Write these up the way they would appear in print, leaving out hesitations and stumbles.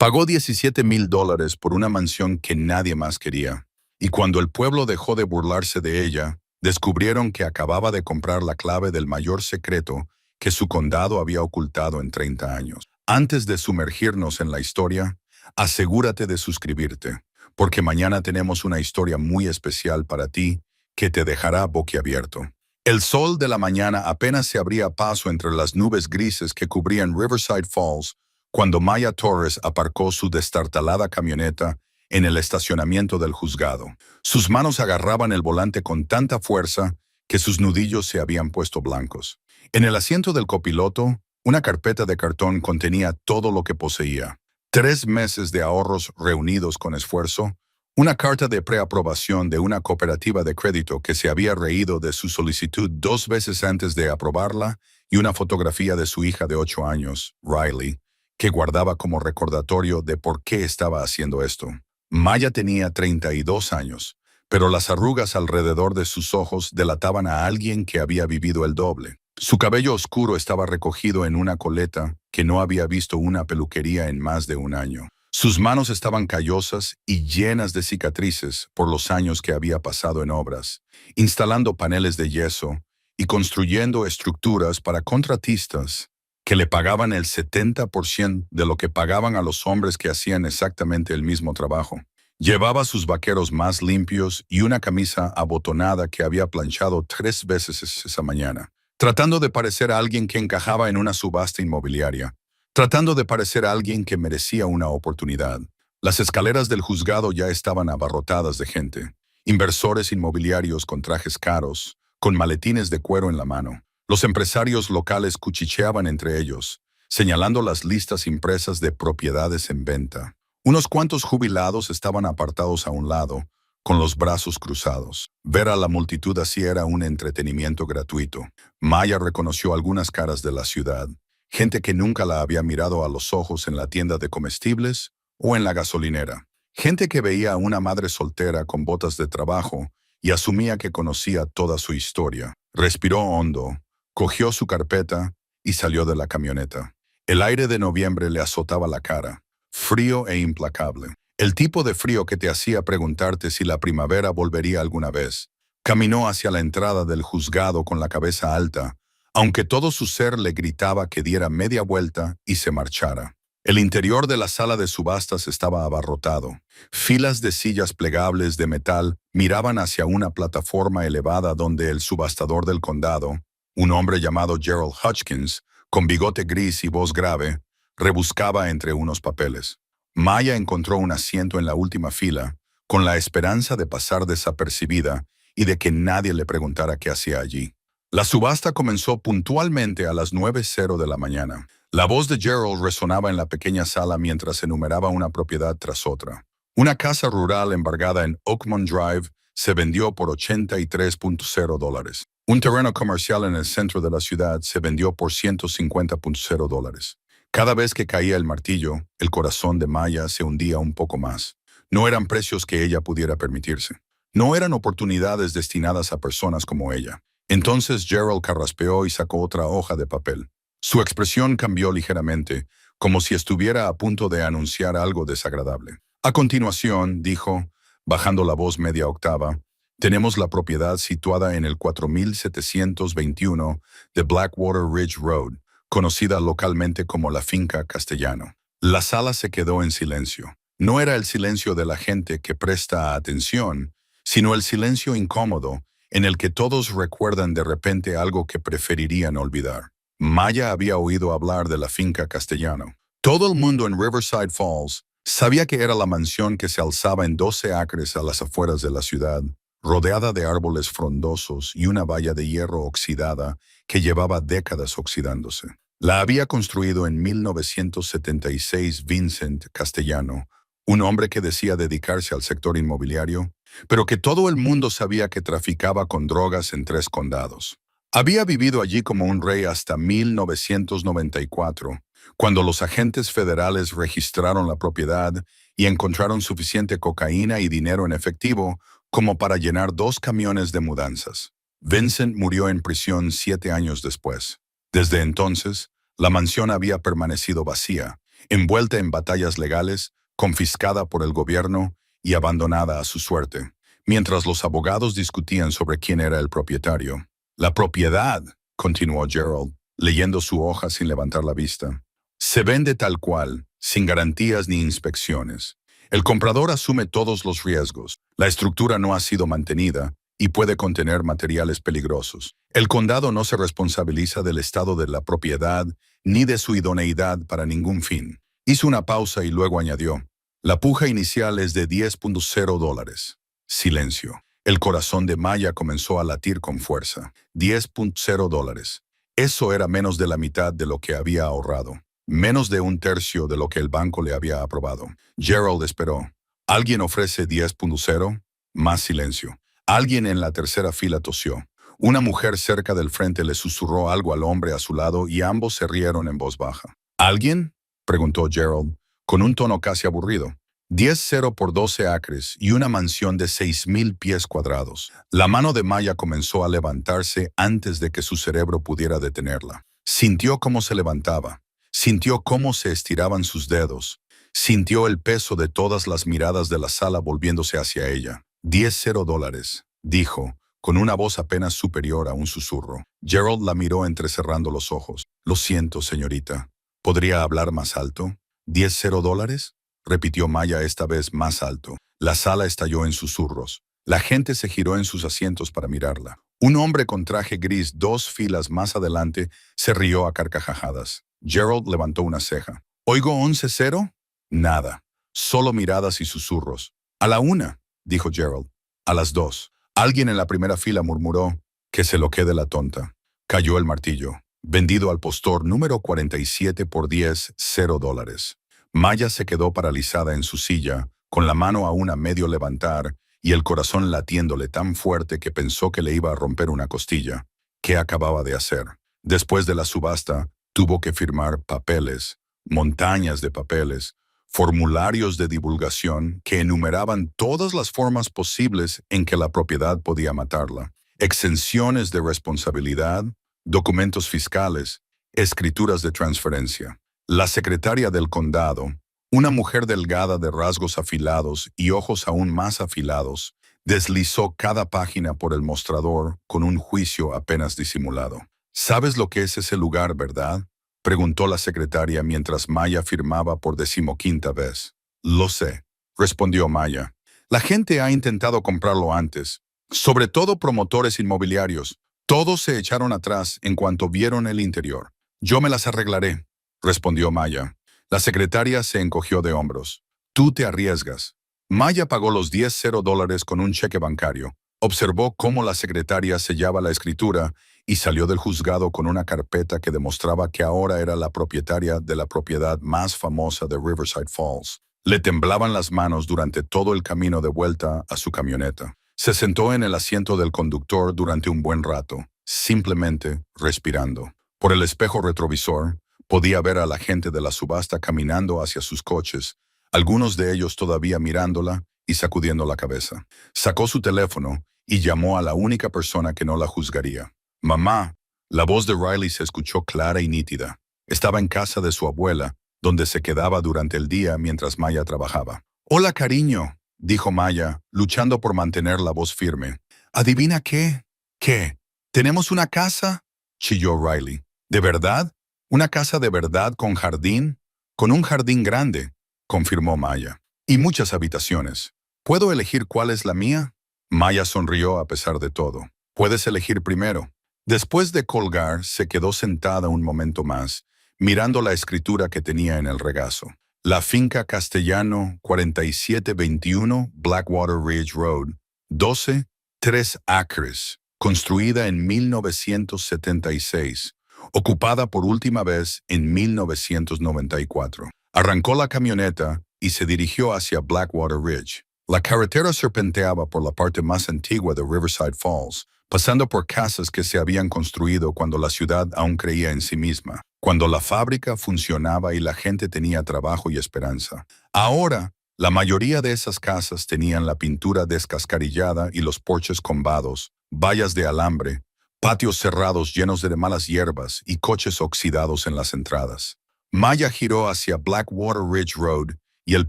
Pagó $17,000 por una mansión que nadie más quería. Y cuando el pueblo dejó de burlarse de ella, descubrieron que acababa de comprar la clave del mayor secreto que su condado había ocultado en 30 años. Antes de sumergirnos en la historia, asegúrate de suscribirte, porque mañana tenemos una historia muy especial para ti que te dejará boquiabierto. El sol de la mañana apenas se abría paso entre las nubes grises que cubrían Riverside Falls cuando Maya Torres aparcó su destartalada camioneta en el estacionamiento del juzgado. Sus manos agarraban el volante con tanta fuerza que sus nudillos se habían puesto blancos. En el asiento del copiloto, una carpeta de cartón contenía todo lo que poseía. 3 meses de ahorros reunidos con esfuerzo, una carta de preaprobación de una cooperativa de crédito que se había reído de su solicitud 2 veces antes de aprobarla y una fotografía de su hija de 8 años, Riley, que guardaba como recordatorio de por qué estaba haciendo esto. Maya tenía 32 años, pero las arrugas alrededor de sus ojos delataban a alguien que había vivido el doble. Su cabello oscuro estaba recogido en una coleta que no había visto una peluquería en más de un año. Sus manos estaban callosas y llenas de cicatrices por los años que había pasado en obras, instalando paneles de yeso y construyendo estructuras para contratistas que le pagaban el 70% de lo que pagaban a los hombres que hacían exactamente el mismo trabajo. Llevaba sus vaqueros más limpios y una camisa abotonada que había planchado 3 veces esa mañana, tratando de parecer a alguien que encajaba en una subasta inmobiliaria, tratando de parecer a alguien que merecía una oportunidad. Las escaleras del juzgado ya estaban abarrotadas de gente, inversores inmobiliarios con trajes caros, con maletines de cuero en la mano. Los empresarios locales cuchicheaban entre ellos, señalando las listas impresas de propiedades en venta. Unos cuantos jubilados estaban apartados a un lado, con los brazos cruzados. Ver a la multitud así era un entretenimiento gratuito. Maya reconoció algunas caras de la ciudad, gente que nunca la había mirado a los ojos en la tienda de comestibles o en la gasolinera. Gente que veía a una madre soltera con botas de trabajo y asumía que conocía toda su historia. Respiró hondo, cogió su carpeta y salió de la camioneta. El aire de noviembre le azotaba la cara, frío e implacable. El tipo de frío que te hacía preguntarte si la primavera volvería alguna vez. Caminó hacia la entrada del juzgado con la cabeza alta, aunque todo su ser le gritaba que diera media vuelta y se marchara. El interior de la sala de subastas estaba abarrotado. Filas de sillas plegables de metal miraban hacia una plataforma elevada donde el subastador del condado, un hombre llamado Gerald Hutchins, con bigote gris y voz grave, rebuscaba entre unos papeles. Maya encontró un asiento en la última fila, con la esperanza de pasar desapercibida y de que nadie le preguntara qué hacía allí. La subasta comenzó puntualmente a las 9:00 de la mañana. La voz de Gerald resonaba en la pequeña sala mientras enumeraba una propiedad tras otra. Una casa rural embargada en Oakmont Drive se vendió por $83.0. Un terreno comercial en el centro de la ciudad se vendió por $150.0. Cada vez que caía el martillo, el corazón de Maya se hundía un poco más. No eran precios que ella pudiera permitirse. No eran oportunidades destinadas a personas como ella. Entonces Gerald carraspeó y sacó otra hoja de papel. Su expresión cambió ligeramente, como si estuviera a punto de anunciar algo desagradable. A continuación, dijo, bajando la voz media octava, tenemos la propiedad situada en el 4721 de Blackwater Ridge Road, conocida localmente como la Finca Castellano. La sala se quedó en silencio. No era el silencio de la gente que presta atención, sino el silencio incómodo en el que todos recuerdan de repente algo que preferirían olvidar. Maya había oído hablar de la Finca Castellano. Todo el mundo en Riverside Falls sabía que era la mansión que se alzaba en 12 acres a las afueras de la ciudad, rodeada de árboles frondosos y una valla de hierro oxidada que llevaba décadas oxidándose. La había construido en 1976 Vincent Castellano, un hombre que decía dedicarse al sector inmobiliario, pero que todo el mundo sabía que traficaba con drogas en 3 condados. Había vivido allí como un rey hasta 1994, cuando los agentes federales registraron la propiedad y encontraron suficiente cocaína y dinero en efectivo como para llenar 2 camiones de mudanzas. Vincent murió en prisión 7 años después. Desde entonces, la mansión había permanecido vacía, envuelta en batallas legales, confiscada por el gobierno y abandonada a su suerte, mientras los abogados discutían sobre quién era el propietario. La propiedad, continuó Gerald, leyendo su hoja sin levantar la vista, se vende tal cual, sin garantías ni inspecciones. El comprador asume todos los riesgos. La estructura no ha sido mantenida y puede contener materiales peligrosos. El condado no se responsabiliza del estado de la propiedad ni de su idoneidad para ningún fin. Hizo una pausa y luego añadió, la puja inicial es de $10.0. Silencio. El corazón de Maya comenzó a latir con fuerza. $10.0. Eso era menos de la mitad de lo que había ahorrado. Menos de un tercio de lo que el banco le había aprobado. Gerald esperó. ¿Alguien ofrece 10.0? Más silencio. Alguien en la tercera fila tosió. Una mujer cerca del frente le susurró algo al hombre a su lado y ambos se rieron en voz baja. ¿Alguien?, preguntó Gerald, con un tono casi aburrido. 10.0 por 12 acres y una mansión de 6,000 pies cuadrados. La mano de Maya comenzó a levantarse antes de que su cerebro pudiera detenerla. Sintió cómo se levantaba. Sintió cómo se estiraban sus dedos. Sintió el peso de todas las miradas de la sala volviéndose hacia ella. $10.0, dijo, con una voz apenas superior a un susurro. Gerald la miró entrecerrando los ojos. Lo siento, señorita. ¿Podría hablar más alto? ¿$10.0? Repitió Maya esta vez más alto. La sala estalló en susurros. La gente se giró en sus asientos para mirarla. Un hombre con traje gris 2 filas más adelante se rió a carcajadas. Gerald levantó una ceja. ¿Oigo 11.0? Nada. Solo miradas y susurros. A la 1, dijo Gerald. A las 2. Alguien en la primera fila murmuró, que se lo quede la tonta. Cayó el martillo. Vendido al postor número 47 por $10.0. Maya se quedó paralizada en su silla, con la mano aún a medio levantar y el corazón latiéndole tan fuerte que pensó que le iba a romper una costilla. ¿Qué acababa de hacer? Después de la subasta, tuvo que firmar papeles, montañas de papeles, formularios de divulgación que enumeraban todas las formas posibles en que la propiedad podía matarla, exenciones de responsabilidad, documentos fiscales, escrituras de transferencia. La secretaria del condado, una mujer delgada de rasgos afilados y ojos aún más afilados, deslizó cada página por el mostrador con un juicio apenas disimulado. ¿Sabes lo que es ese lugar, verdad?, preguntó la secretaria mientras Maya firmaba por 15ª vez. Lo sé, respondió Maya. La gente ha intentado comprarlo antes, sobre todo promotores inmobiliarios. Todos se echaron atrás en cuanto vieron el interior. Yo me las arreglaré, respondió Maya. La secretaria se encogió de hombros. Tú te arriesgas. Maya pagó los $10.0 con un cheque bancario. Observó cómo la secretaria sellaba la escritura y salió del juzgado con una carpeta que demostraba que ahora era la propietaria de la propiedad más famosa de Riverside Falls. Le temblaban las manos durante todo el camino de vuelta a su camioneta. Se sentó en el asiento del conductor durante un buen rato, simplemente respirando. Por el espejo retrovisor, podía ver a la gente de la subasta caminando hacia sus coches, algunos de ellos todavía mirándola y sacudiendo la cabeza. Sacó su teléfono y llamó a la única persona que no la juzgaría. Mamá. La voz de Riley se escuchó clara y nítida. Estaba en casa de su abuela, donde se quedaba durante el día mientras Maya trabajaba. Hola, cariño, dijo Maya, luchando por mantener la voz firme. ¿Adivina qué? ¿Qué? ¿Tenemos una casa?, chilló Riley. ¿De verdad? ¿Una casa de verdad con jardín? Con un jardín grande, confirmó Maya. Y muchas habitaciones. ¿Puedo elegir cuál es la mía? Maya sonrió a pesar de todo. Puedes elegir primero. Después de colgar, se quedó sentada un momento más, mirando la escritura que tenía en el regazo. La finca Castellano 4721 Blackwater Ridge Road, 12, 3 acres, construida en 1976, ocupada por última vez en 1994. Arrancó la camioneta y se dirigió hacia Blackwater Ridge. La carretera serpenteaba por la parte más antigua de Riverside Falls, pasando por casas que se habían construido cuando la ciudad aún creía en sí misma, cuando la fábrica funcionaba y la gente tenía trabajo y esperanza. Ahora, la mayoría de esas casas tenían la pintura descascarillada y los porches combados, vallas de alambre, patios cerrados llenos de malas hierbas y coches oxidados en las entradas. Maya giró hacia Blackwater Ridge Road y el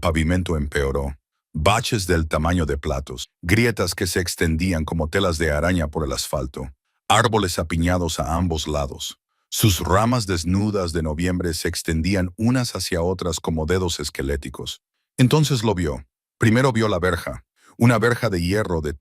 pavimento empeoró. Baches del tamaño de platos, grietas que se extendían como telas de araña por el asfalto, árboles apiñados a ambos lados. Sus ramas desnudas de noviembre se extendían unas hacia otras como dedos esqueléticos. Entonces lo vio. Primero vio la verja, una verja de hierro de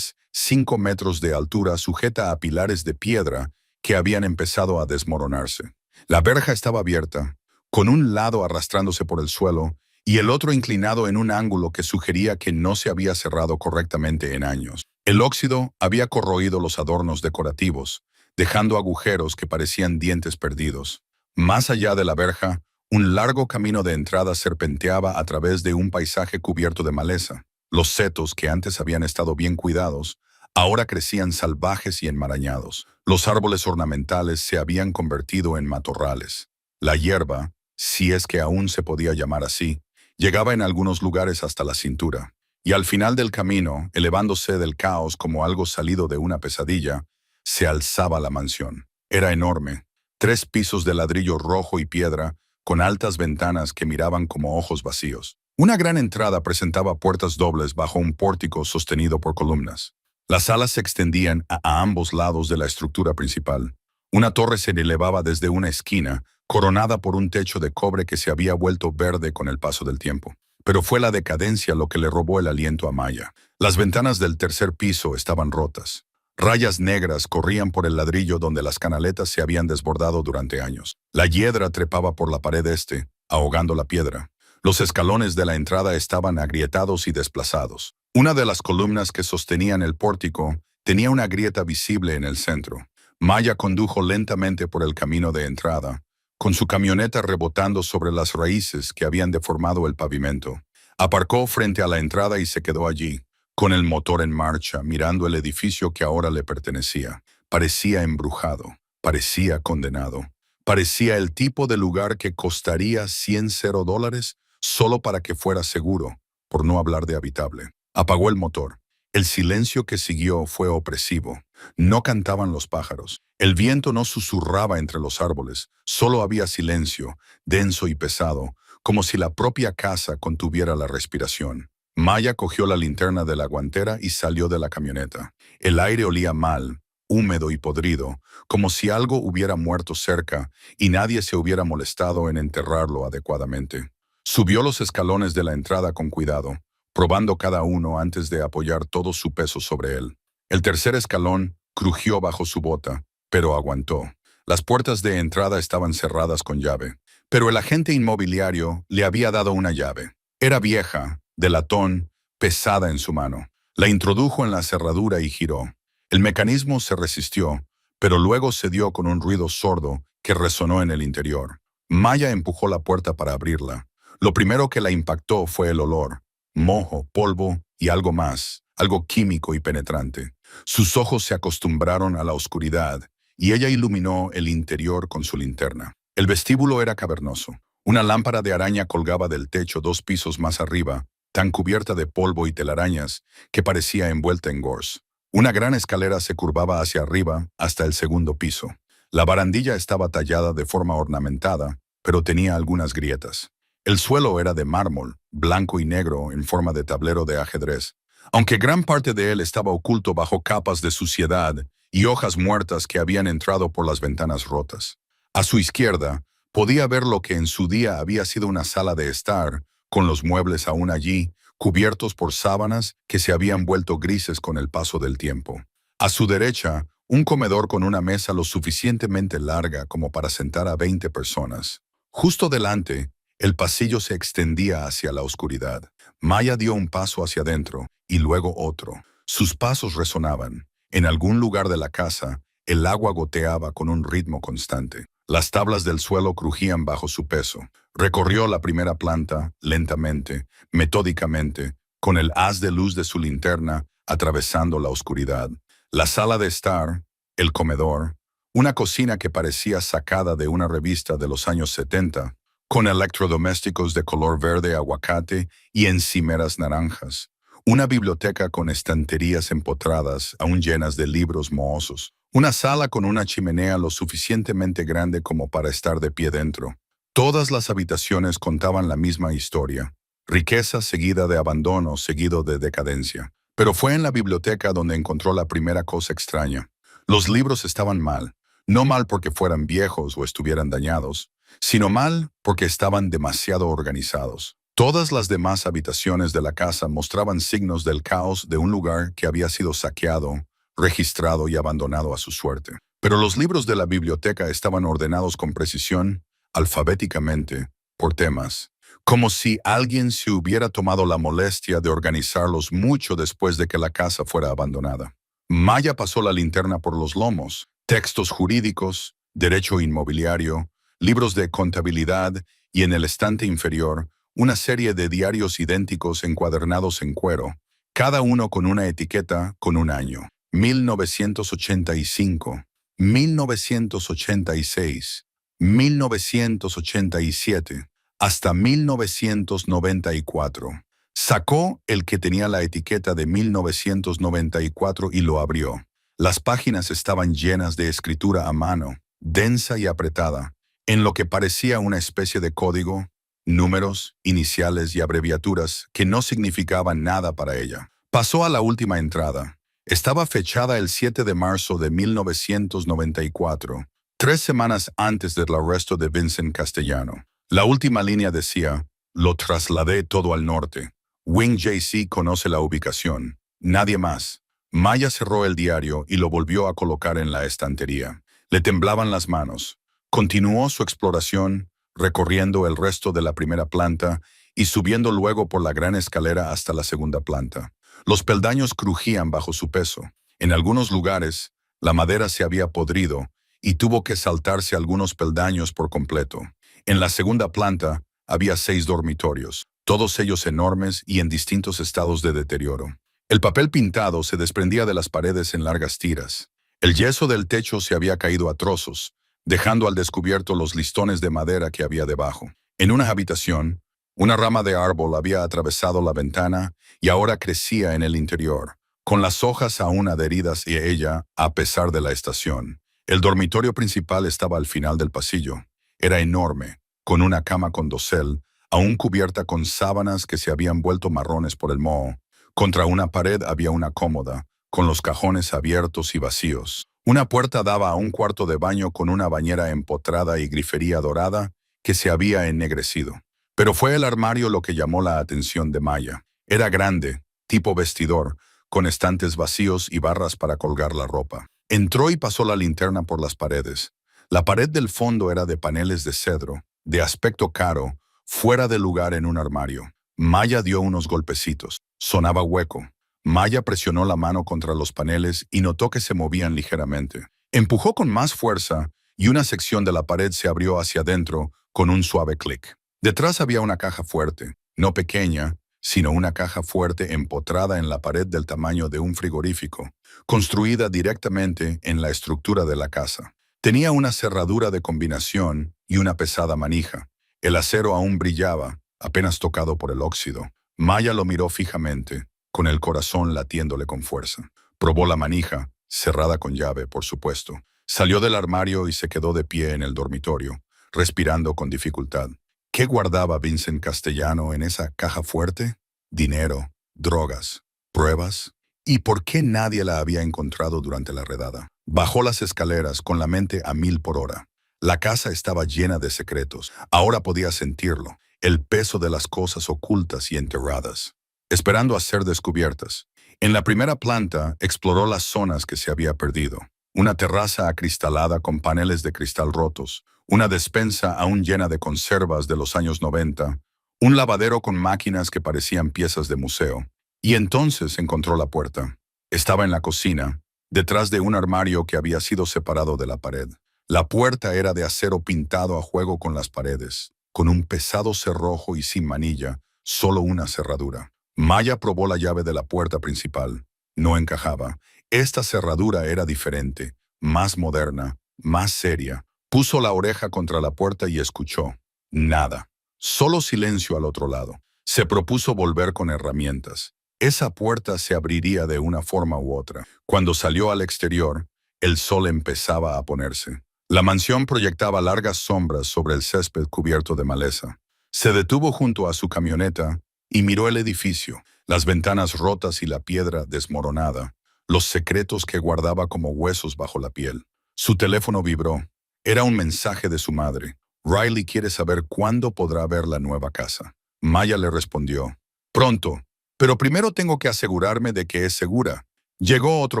5 metros de altura sujeta a pilares de piedra que habían empezado a desmoronarse. La verja estaba abierta, con un lado arrastrándose por el suelo y el otro inclinado en un ángulo que sugería que no se había cerrado correctamente en años. El óxido había corroído los adornos decorativos, dejando agujeros que parecían dientes perdidos. Más allá de la verja, un largo camino de entrada serpenteaba a través de un paisaje cubierto de maleza. Los setos, que antes habían estado bien cuidados, ahora crecían salvajes y enmarañados. Los árboles ornamentales se habían convertido en matorrales. La hierba, si es que aún se podía llamar así, llegaba en algunos lugares hasta la cintura. Y al final del camino, elevándose del caos como algo salido de una pesadilla, se alzaba la mansión. Era enorme, 3 pisos de ladrillo rojo y piedra, con altas ventanas que miraban como ojos vacíos. Una gran entrada presentaba puertas dobles bajo un pórtico sostenido por columnas. Las salas se extendían a ambos lados de la estructura principal. Una torre se elevaba desde una esquina, coronada por un techo de cobre que se había vuelto verde con el paso del tiempo. Pero fue la decadencia lo que le robó el aliento a Maya. Las ventanas del tercer piso estaban rotas. Rayas negras corrían por el ladrillo donde las canaletas se habían desbordado durante años. La hiedra trepaba por la pared este, ahogando la piedra. Los escalones de la entrada estaban agrietados y desplazados. Una de las columnas que sostenían el pórtico tenía una grieta visible en el centro. Maya condujo lentamente por el camino de entrada, con su camioneta rebotando sobre las raíces que habían deformado el pavimento. Aparcó frente a la entrada y se quedó allí, con el motor en marcha, mirando el edificio que ahora le pertenecía. Parecía embrujado, parecía condenado, parecía el tipo de lugar que costaría $100 solo para que fuera seguro, por no hablar de habitable. Apagó el motor. El silencio que siguió fue opresivo. No cantaban los pájaros. El viento no susurraba entre los árboles. Solo había silencio, denso y pesado, como si la propia casa contuviera la respiración. Maya cogió la linterna de la guantera y salió de la camioneta. El aire olía mal, húmedo y podrido, como si algo hubiera muerto cerca y nadie se hubiera molestado en enterrarlo adecuadamente. Subió los escalones de la entrada con cuidado, probando cada uno antes de apoyar todo su peso sobre él. El tercer escalón crujió bajo su bota, pero aguantó. Las puertas de entrada estaban cerradas con llave, pero el agente inmobiliario le había dado una llave. Era vieja, de latón, pesada en su mano. La introdujo en la cerradura y giró. El mecanismo se resistió, pero luego cedió con un ruido sordo que resonó en el interior. Maya empujó la puerta para abrirla. Lo primero que la impactó fue el olor. Moho, polvo y algo más, algo químico y penetrante. Sus ojos se acostumbraron a la oscuridad y ella iluminó el interior con su linterna. El vestíbulo era cavernoso. Una lámpara de araña colgaba del techo 2 pisos más arriba, tan cubierta de polvo y telarañas que parecía envuelta en gauze. Una gran escalera se curvaba hacia arriba hasta el segundo piso. La barandilla estaba tallada de forma ornamentada, pero tenía algunas grietas. El suelo era de mármol, blanco y negro en forma de tablero de ajedrez, aunque gran parte de él estaba oculto bajo capas de suciedad y hojas muertas que habían entrado por las ventanas rotas. A su izquierda, podía ver lo que en su día había sido una sala de estar, con los muebles aún allí, cubiertos por sábanas que se habían vuelto grises con el paso del tiempo. A su derecha, un comedor con una mesa lo suficientemente larga como para sentar a 20 personas. Justo delante, el pasillo se extendía hacia la oscuridad. Maya dio un paso hacia adentro y luego otro. Sus pasos resonaban. En algún lugar de la casa, el agua goteaba con un ritmo constante. Las tablas del suelo crujían bajo su peso. Recorrió la primera planta, lentamente, metódicamente, con el haz de luz de su linterna atravesando la oscuridad. La sala de estar, el comedor, una cocina que parecía sacada de una revista de los años 70, con electrodomésticos de color verde aguacate y encimeras naranjas. Una biblioteca con estanterías empotradas, aún llenas de libros mohosos. Una sala con una chimenea lo suficientemente grande como para estar de pie dentro. Todas las habitaciones contaban la misma historia. Riqueza seguida de abandono, seguido de decadencia. Pero fue en la biblioteca donde encontró la primera cosa extraña. Los libros estaban mal. No mal porque fueran viejos o estuvieran dañados, sino mal porque estaban demasiado organizados. Todas las demás habitaciones de la casa mostraban signos del caos de un lugar que había sido saqueado, registrado y abandonado a su suerte. Pero los libros de la biblioteca estaban ordenados con precisión, alfabéticamente, por temas, como si alguien se hubiera tomado la molestia de organizarlos mucho después de que la casa fuera abandonada. Maya pasó la linterna por los lomos, textos jurídicos, derecho inmobiliario, libros de contabilidad y en el estante inferior, una serie de diarios idénticos encuadernados en cuero, cada uno con una etiqueta con un año. 1985, 1986, 1987, hasta 1994. Sacó el que tenía la etiqueta de 1994 y lo abrió. Las páginas estaban llenas de escritura a mano, densa y apretada, en lo que parecía una especie de código, números, iniciales y abreviaturas que no significaban nada para ella. Pasó a la última entrada. Estaba fechada el 7 de marzo de 1994, 3 semanas antes del arresto de Vincent Castellano. La última línea decía, lo trasladé todo al norte. Wing JC conoce la ubicación. Nadie más. Maya cerró el diario y lo volvió a colocar en la estantería. Le temblaban las manos. Continuó su exploración, recorriendo el resto de la primera planta y subiendo luego por la gran escalera hasta la segunda planta. Los peldaños crujían bajo su peso. En algunos lugares, la madera se había podrido y tuvo que saltarse algunos peldaños por completo. En la segunda planta había 6 dormitorios, todos ellos enormes y en distintos estados de deterioro. El papel pintado se desprendía de las paredes en largas tiras. El yeso del techo se había caído a trozos, dejando al descubierto los listones de madera que había debajo. En una habitación, una rama de árbol había atravesado la ventana y ahora crecía en el interior, con las hojas aún adheridas a ella a pesar de la estación. El dormitorio principal estaba al final del pasillo. Era enorme, con una cama con dosel, aún cubierta con sábanas que se habían vuelto marrones por el moho. Contra una pared había una cómoda, con los cajones abiertos y vacíos. Una puerta daba a un cuarto de baño con una bañera empotrada y grifería dorada que se había ennegrecido. Pero fue el armario lo que llamó la atención de Maya. Era grande, tipo vestidor, con estantes vacíos y barras para colgar la ropa. Entró y pasó la linterna por las paredes. La pared del fondo era de paneles de cedro, de aspecto caro, fuera de lugar en un armario. Maya dio unos golpecitos. Sonaba hueco. Maya presionó la mano contra los paneles y notó que se movían ligeramente. Empujó con más fuerza y una sección de la pared se abrió hacia adentro con un suave clic. Detrás había una caja fuerte, no pequeña, sino una caja fuerte empotrada en la pared del tamaño de un frigorífico, construida directamente en la estructura de la casa. Tenía una cerradura de combinación y una pesada manija. El acero aún brillaba, apenas tocado por el óxido. Maya lo miró fijamente, con el corazón latiéndole con fuerza. Probó la manija, cerrada con llave, por supuesto. Salió del armario y se quedó de pie en el dormitorio, respirando con dificultad. ¿Qué guardaba Vincent Castellano en esa caja fuerte? Dinero, drogas, pruebas. ¿Y por qué nadie la había encontrado durante la redada? Bajó las escaleras con la mente a 1000 por hora. La casa estaba llena de secretos. Ahora podía sentirlo, el peso de las cosas ocultas y enterradas, esperando a ser descubiertas. En la primera planta exploró las zonas que se había perdido. Una terraza acristalada con paneles de cristal rotos, una despensa aún llena de conservas de los años 90, un lavadero con máquinas que parecían piezas de museo. Y entonces encontró la puerta. Estaba en la cocina, detrás de un armario que había sido separado de la pared. La puerta era de acero pintado a juego con las paredes, con un pesado cerrojo y sin manilla, solo una cerradura. Maya probó la llave de la puerta principal. No encajaba. Esta cerradura era diferente, más moderna, más seria. Puso la oreja contra la puerta y escuchó. Nada. Solo silencio al otro lado. Se propuso volver con herramientas. Esa puerta se abriría de una forma u otra. Cuando salió al exterior, el sol empezaba a ponerse. La mansión proyectaba largas sombras sobre el césped cubierto de maleza. Se detuvo junto a su camioneta y miró el edificio, las ventanas rotas y la piedra desmoronada, los secretos que guardaba como huesos bajo la piel. Su teléfono vibró. Era un mensaje de su madre. Riley quiere saber cuándo podrá ver la nueva casa. Maya le respondió, pronto, pero primero tengo que asegurarme de que es segura. Llegó otro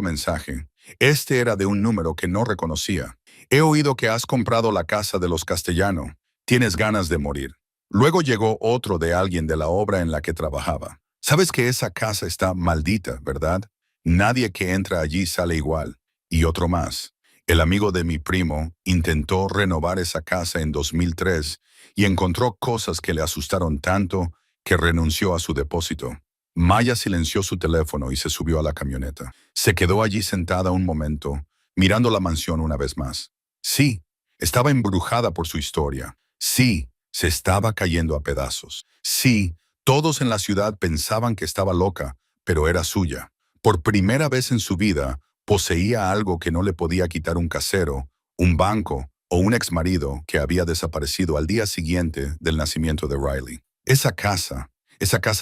mensaje. Este era de un número que no reconocía. He oído que has comprado la casa de los Castellano. Tienes ganas de morir. Luego llegó otro de alguien de la obra en la que trabajaba. Sabes que esa casa está maldita, ¿verdad? Nadie que entra allí sale igual. Y otro más. El amigo de mi primo intentó renovar esa casa en 2003 y encontró cosas que le asustaron tanto que renunció a su depósito. Maya silenció su teléfono y se subió a la camioneta. Se quedó allí sentada un momento, mirando la mansión una vez más. Sí, estaba embrujada por su historia. Sí, se estaba cayendo a pedazos. Sí, todos en la ciudad pensaban que estaba loca, pero era suya. Por primera vez en su vida, poseía algo que no le podía quitar un casero, un banco o un exmarido que había desaparecido al día siguiente del nacimiento de Riley. Esa casa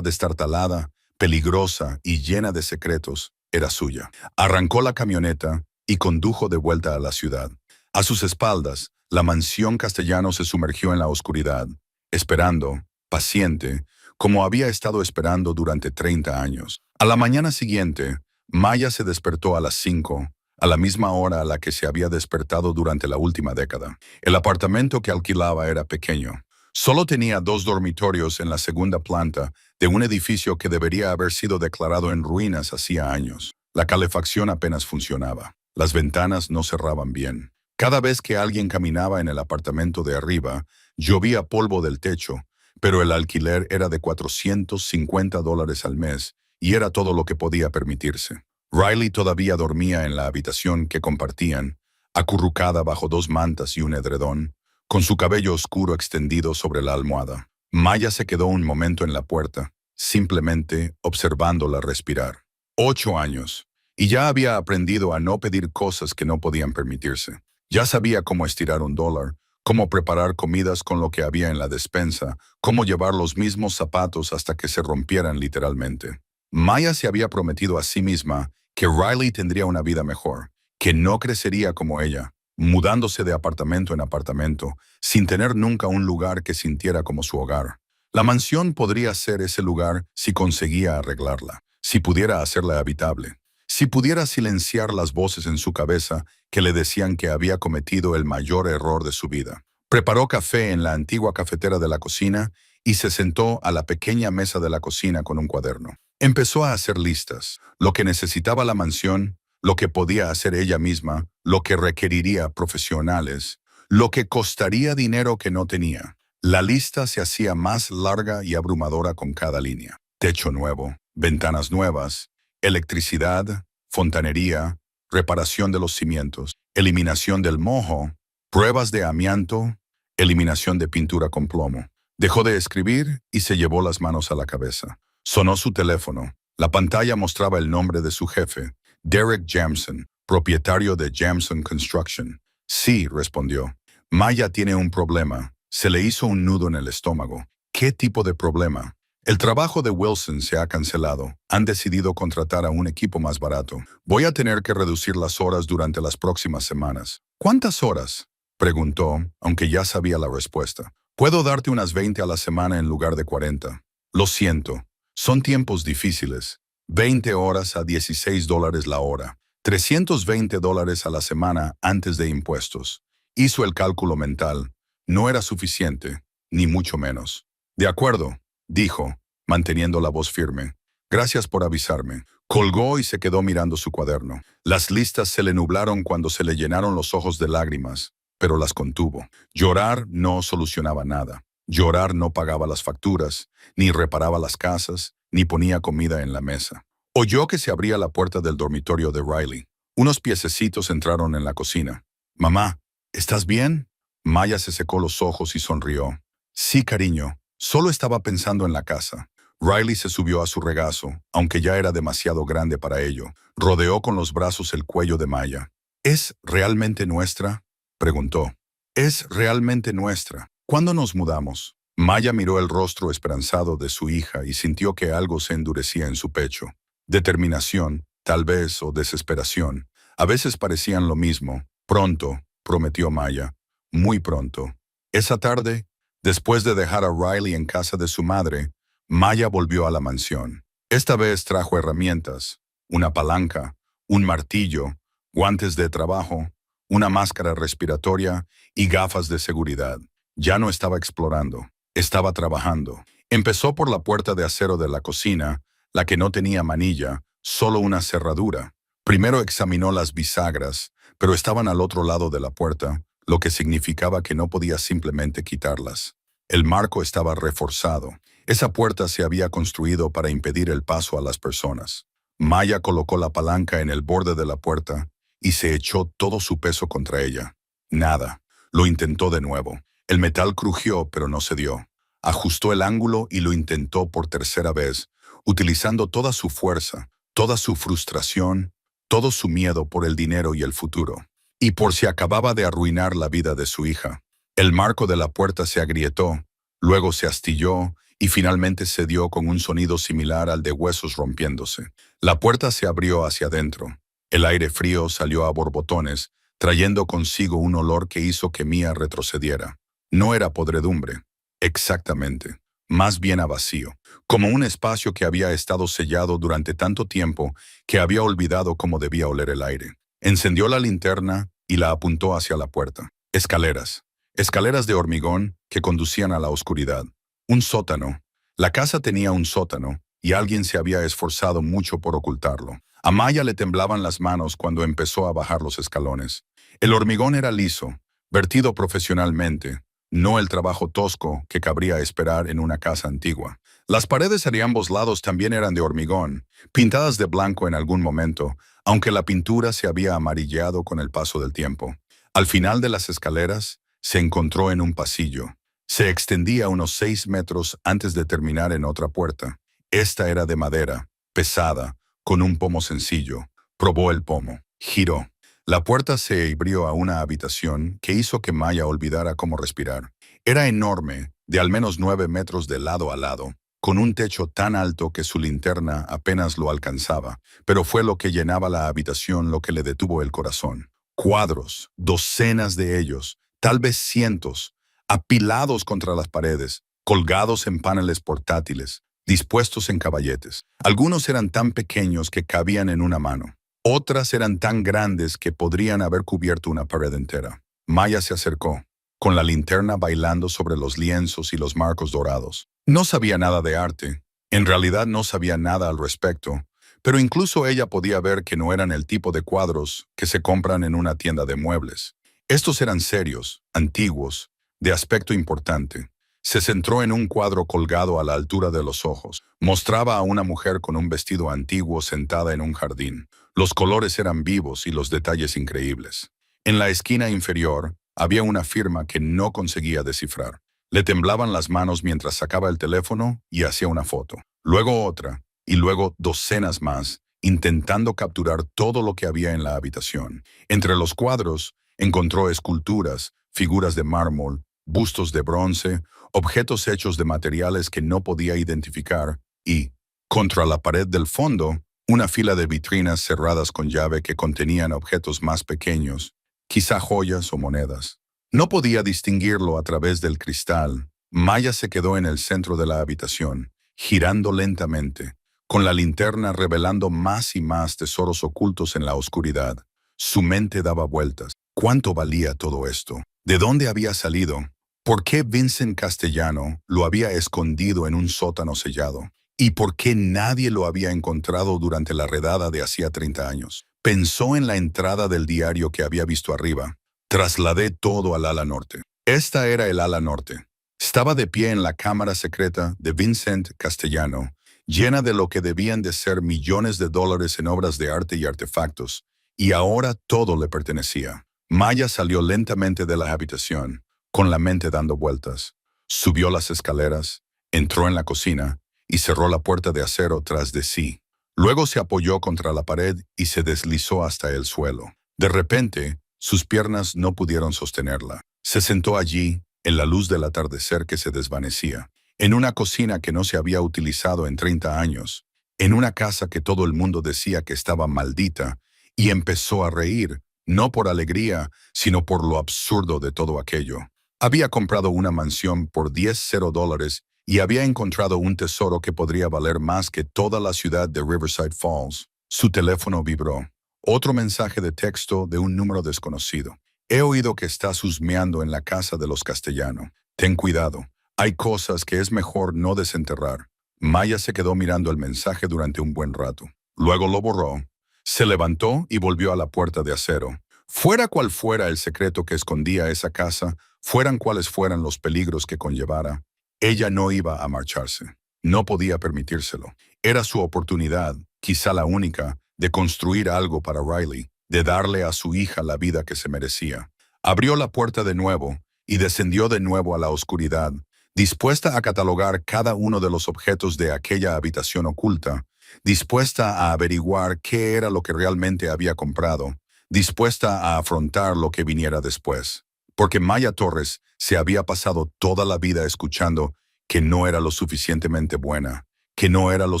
destartalada, peligrosa y llena de secretos, era suya. Arrancó la camioneta y condujo de vuelta a la ciudad. A sus espaldas, la mansión Castellano se sumergió en la oscuridad, esperando, paciente, como había estado esperando durante 30 años. A la mañana siguiente, Maya se despertó a las 5, a la misma hora a la que se había despertado durante la última década. El apartamento que alquilaba era pequeño. Solo tenía 2 dormitorios en la segunda planta de un edificio que debería haber sido declarado en ruinas hacía años. La calefacción apenas funcionaba. Las ventanas no cerraban bien. Cada vez que alguien caminaba en el apartamento de arriba, llovía polvo del techo, pero el alquiler era de $450 al mes y era todo lo que podía permitirse. Riley todavía dormía en la habitación que compartían, acurrucada bajo 2 mantas y un edredón, con su cabello oscuro extendido sobre la almohada. Maya se quedó un momento en la puerta, simplemente observándola respirar. 8 años, y ya había aprendido a no pedir cosas que no podían permitirse. Ya sabía cómo estirar $1, cómo preparar comidas con lo que había en la despensa, cómo llevar los mismos zapatos hasta que se rompieran literalmente. Maya se había prometido a sí misma que Riley tendría una vida mejor, que no crecería como ella, mudándose de apartamento en apartamento, sin tener nunca un lugar que sintiera como su hogar. La mansión podría ser ese lugar si conseguía arreglarla, si pudiera hacerla habitable, si pudiera silenciar las voces en su cabeza que le decían que había cometido el mayor error de su vida. Preparó café en la antigua cafetera de la cocina y se sentó a la pequeña mesa de la cocina con un cuaderno. Empezó a hacer listas, lo que necesitaba la mansión, lo que podía hacer ella misma, lo que requeriría profesionales, lo que costaría dinero que no tenía. La lista se hacía más larga y abrumadora con cada línea. Techo nuevo, ventanas nuevas, electricidad, fontanería, reparación de los cimientos, eliminación del moho, pruebas de amianto, eliminación de pintura con plomo. Dejó de escribir y se llevó las manos a la cabeza. Sonó su teléfono. La pantalla mostraba el nombre de su jefe, Derek Jamson, propietario de Jamson Construction. Sí, respondió. Maya tiene un problema. Se le hizo un nudo en el estómago. ¿Qué tipo de problema? El trabajo de Wilson se ha cancelado. Han decidido contratar a un equipo más barato. Voy a tener que reducir las horas durante las próximas semanas. ¿Cuántas horas?, preguntó, aunque ya sabía la respuesta. Puedo darte unas 20 a la semana en lugar de 40. Lo siento. Son tiempos difíciles. 20 horas a $16 la hora. $320 a la semana antes de impuestos. Hizo el cálculo mental. No era suficiente, ni mucho menos. De acuerdo, dijo, manteniendo la voz firme. Gracias por avisarme. Colgó y se quedó mirando su cuaderno. Las listas se le nublaron cuando se le llenaron los ojos de lágrimas, pero las contuvo. Llorar no solucionaba nada. Llorar no pagaba las facturas, ni reparaba las casas, ni ponía comida en la mesa. Oyó que se abría la puerta del dormitorio de Riley. Unos piececitos entraron en la cocina. «Mamá, ¿estás bien?» Maya se secó los ojos y sonrió. «Sí, cariño, solo estaba pensando en la casa». Riley se subió a su regazo, aunque ya era demasiado grande para ello. Rodeó con los brazos el cuello de Maya. «¿Es realmente nuestra?», preguntó. Es realmente nuestra. ¿Cuándo nos mudamos? Maya miró el rostro esperanzado de su hija y sintió que algo se endurecía en su pecho. Determinación, tal vez, o desesperación. A veces parecían lo mismo. Pronto, prometió Maya. Muy pronto. Esa tarde, después de dejar a Riley en casa de su madre, Maya volvió a la mansión. Esta vez trajo herramientas, una palanca, un martillo, guantes de trabajo, una máscara respiratoria y gafas de seguridad. Ya no estaba explorando, estaba trabajando. Empezó por la puerta de acero de la cocina, la que no tenía manilla, solo una cerradura. Primero examinó las bisagras, pero estaban al otro lado de la puerta, lo que significaba que no podía simplemente quitarlas. El marco estaba reforzado. Esa puerta se había construido para impedir el paso a las personas. Maya colocó la palanca en el borde de la puerta y se echó todo su peso contra ella. Nada. Lo intentó de nuevo. El metal crujió, pero no cedió. Ajustó el ángulo y lo intentó por tercera vez, utilizando toda su fuerza, toda su frustración, todo su miedo por el dinero y el futuro. Y por si acababa de arruinar la vida de su hija. El marco de la puerta se agrietó, luego se astilló y finalmente cedió con un sonido similar al de huesos rompiéndose. La puerta se abrió hacia adentro. El aire frío salió a borbotones, trayendo consigo un olor que hizo que Mia retrocediera. No era podredumbre, exactamente, más bien a vacío, como un espacio que había estado sellado durante tanto tiempo que había olvidado cómo debía oler el aire. Encendió la linterna y la apuntó hacia la puerta. Escaleras. Escaleras de hormigón que conducían a la oscuridad. Un sótano. La casa tenía un sótano y alguien se había esforzado mucho por ocultarlo. A Maya le temblaban las manos cuando empezó a bajar los escalones. El hormigón era liso, vertido profesionalmente, no el trabajo tosco que cabría esperar en una casa antigua. Las paredes de ambos lados también eran de hormigón, pintadas de blanco en algún momento, aunque la pintura se había amarillado con el paso del tiempo. Al final de las escaleras, se encontró en un pasillo. Se extendía unos 6 metros antes de terminar en otra puerta. Esta era de madera, pesada, con un pomo sencillo. Probó el pomo. Giró. La puerta se abrió a una habitación que hizo que Maya olvidara cómo respirar. Era enorme, de al menos 9 metros de lado a lado, con un techo tan alto que su linterna apenas lo alcanzaba, pero fue lo que llenaba la habitación lo que le detuvo el corazón. Cuadros, docenas de ellos, tal vez cientos, apilados contra las paredes, colgados en paneles portátiles, dispuestos en caballetes. Algunos eran tan pequeños que cabían en una mano. Otras eran tan grandes que podrían haber cubierto una pared entera. Maya se acercó, con la linterna bailando sobre los lienzos y los marcos dorados. No sabía nada de arte. En realidad no sabía nada al respecto, pero incluso ella podía ver que no eran el tipo de cuadros que se compran en una tienda de muebles. Estos eran serios, antiguos, de aspecto importante. Se centró en un cuadro colgado a la altura de los ojos. Mostraba a una mujer con un vestido antiguo sentada en un jardín. Los colores eran vivos y los detalles increíbles. En la esquina inferior había una firma que no conseguía descifrar. Le temblaban las manos mientras sacaba el teléfono y hacía una foto. Luego otra, y luego docenas más, intentando capturar todo lo que había en la habitación. Entre los cuadros encontró esculturas, figuras de mármol, bustos de bronce, objetos hechos de materiales que no podía identificar y, contra la pared del fondo, una fila de vitrinas cerradas con llave que contenían objetos más pequeños, quizá joyas o monedas. No podía distinguirlo a través del cristal. Maya se quedó en el centro de la habitación, girando lentamente, con la linterna revelando más y más tesoros ocultos en la oscuridad. Su mente daba vueltas. ¿Cuánto valía todo esto? ¿De dónde había salido? ¿Por qué Vincent Castellano lo había escondido en un sótano sellado? ¿Y por qué nadie lo había encontrado durante la redada de hacía 30 años? Pensó en la entrada del diario que había visto arriba. Trasladé todo al ala norte. Esta era el ala norte. Estaba de pie en la cámara secreta de Vincent Castellano, llena de lo que debían de ser millones de dólares en obras de arte y artefactos, y ahora todo le pertenecía. Maya salió lentamente de la habitación, con la mente dando vueltas. Subió las escaleras, entró en la cocina y cerró la puerta de acero tras de sí. Luego se apoyó contra la pared y se deslizó hasta el suelo. De repente, Sus piernas no pudieron sostenerla. Se sentó allí, en la luz del atardecer que se desvanecía, en una cocina que no se había utilizado en 30 años, en una casa que todo el mundo decía que estaba maldita, y empezó a reír, no por alegría, sino por lo absurdo de todo aquello. Había comprado una mansión por $10 y había encontrado un tesoro que podría valer más que toda la ciudad de Riverside Falls. Su teléfono vibró. Otro mensaje de texto de un número desconocido. He oído que estás husmeando en la casa de los Castellano. Ten cuidado. Hay cosas que es mejor no desenterrar. Maya se quedó mirando el mensaje durante un buen rato. Luego lo borró. Se levantó y volvió a la puerta de acero. Fuera cual fuera el secreto que escondía esa casa, fueran cuales fueran los peligros que conllevara, ella no iba a marcharse. No podía permitírselo. Era su oportunidad, quizá la única, de construir algo para Riley, de darle a su hija la vida que se merecía. Abrió la puerta de nuevo y descendió de nuevo a la oscuridad, dispuesta a catalogar cada uno de los objetos de aquella habitación oculta, dispuesta a averiguar qué era lo que realmente había comprado, dispuesta a afrontar lo que viniera después. Porque Maya Torres se había pasado toda la vida escuchando que no era lo suficientemente buena, que no era lo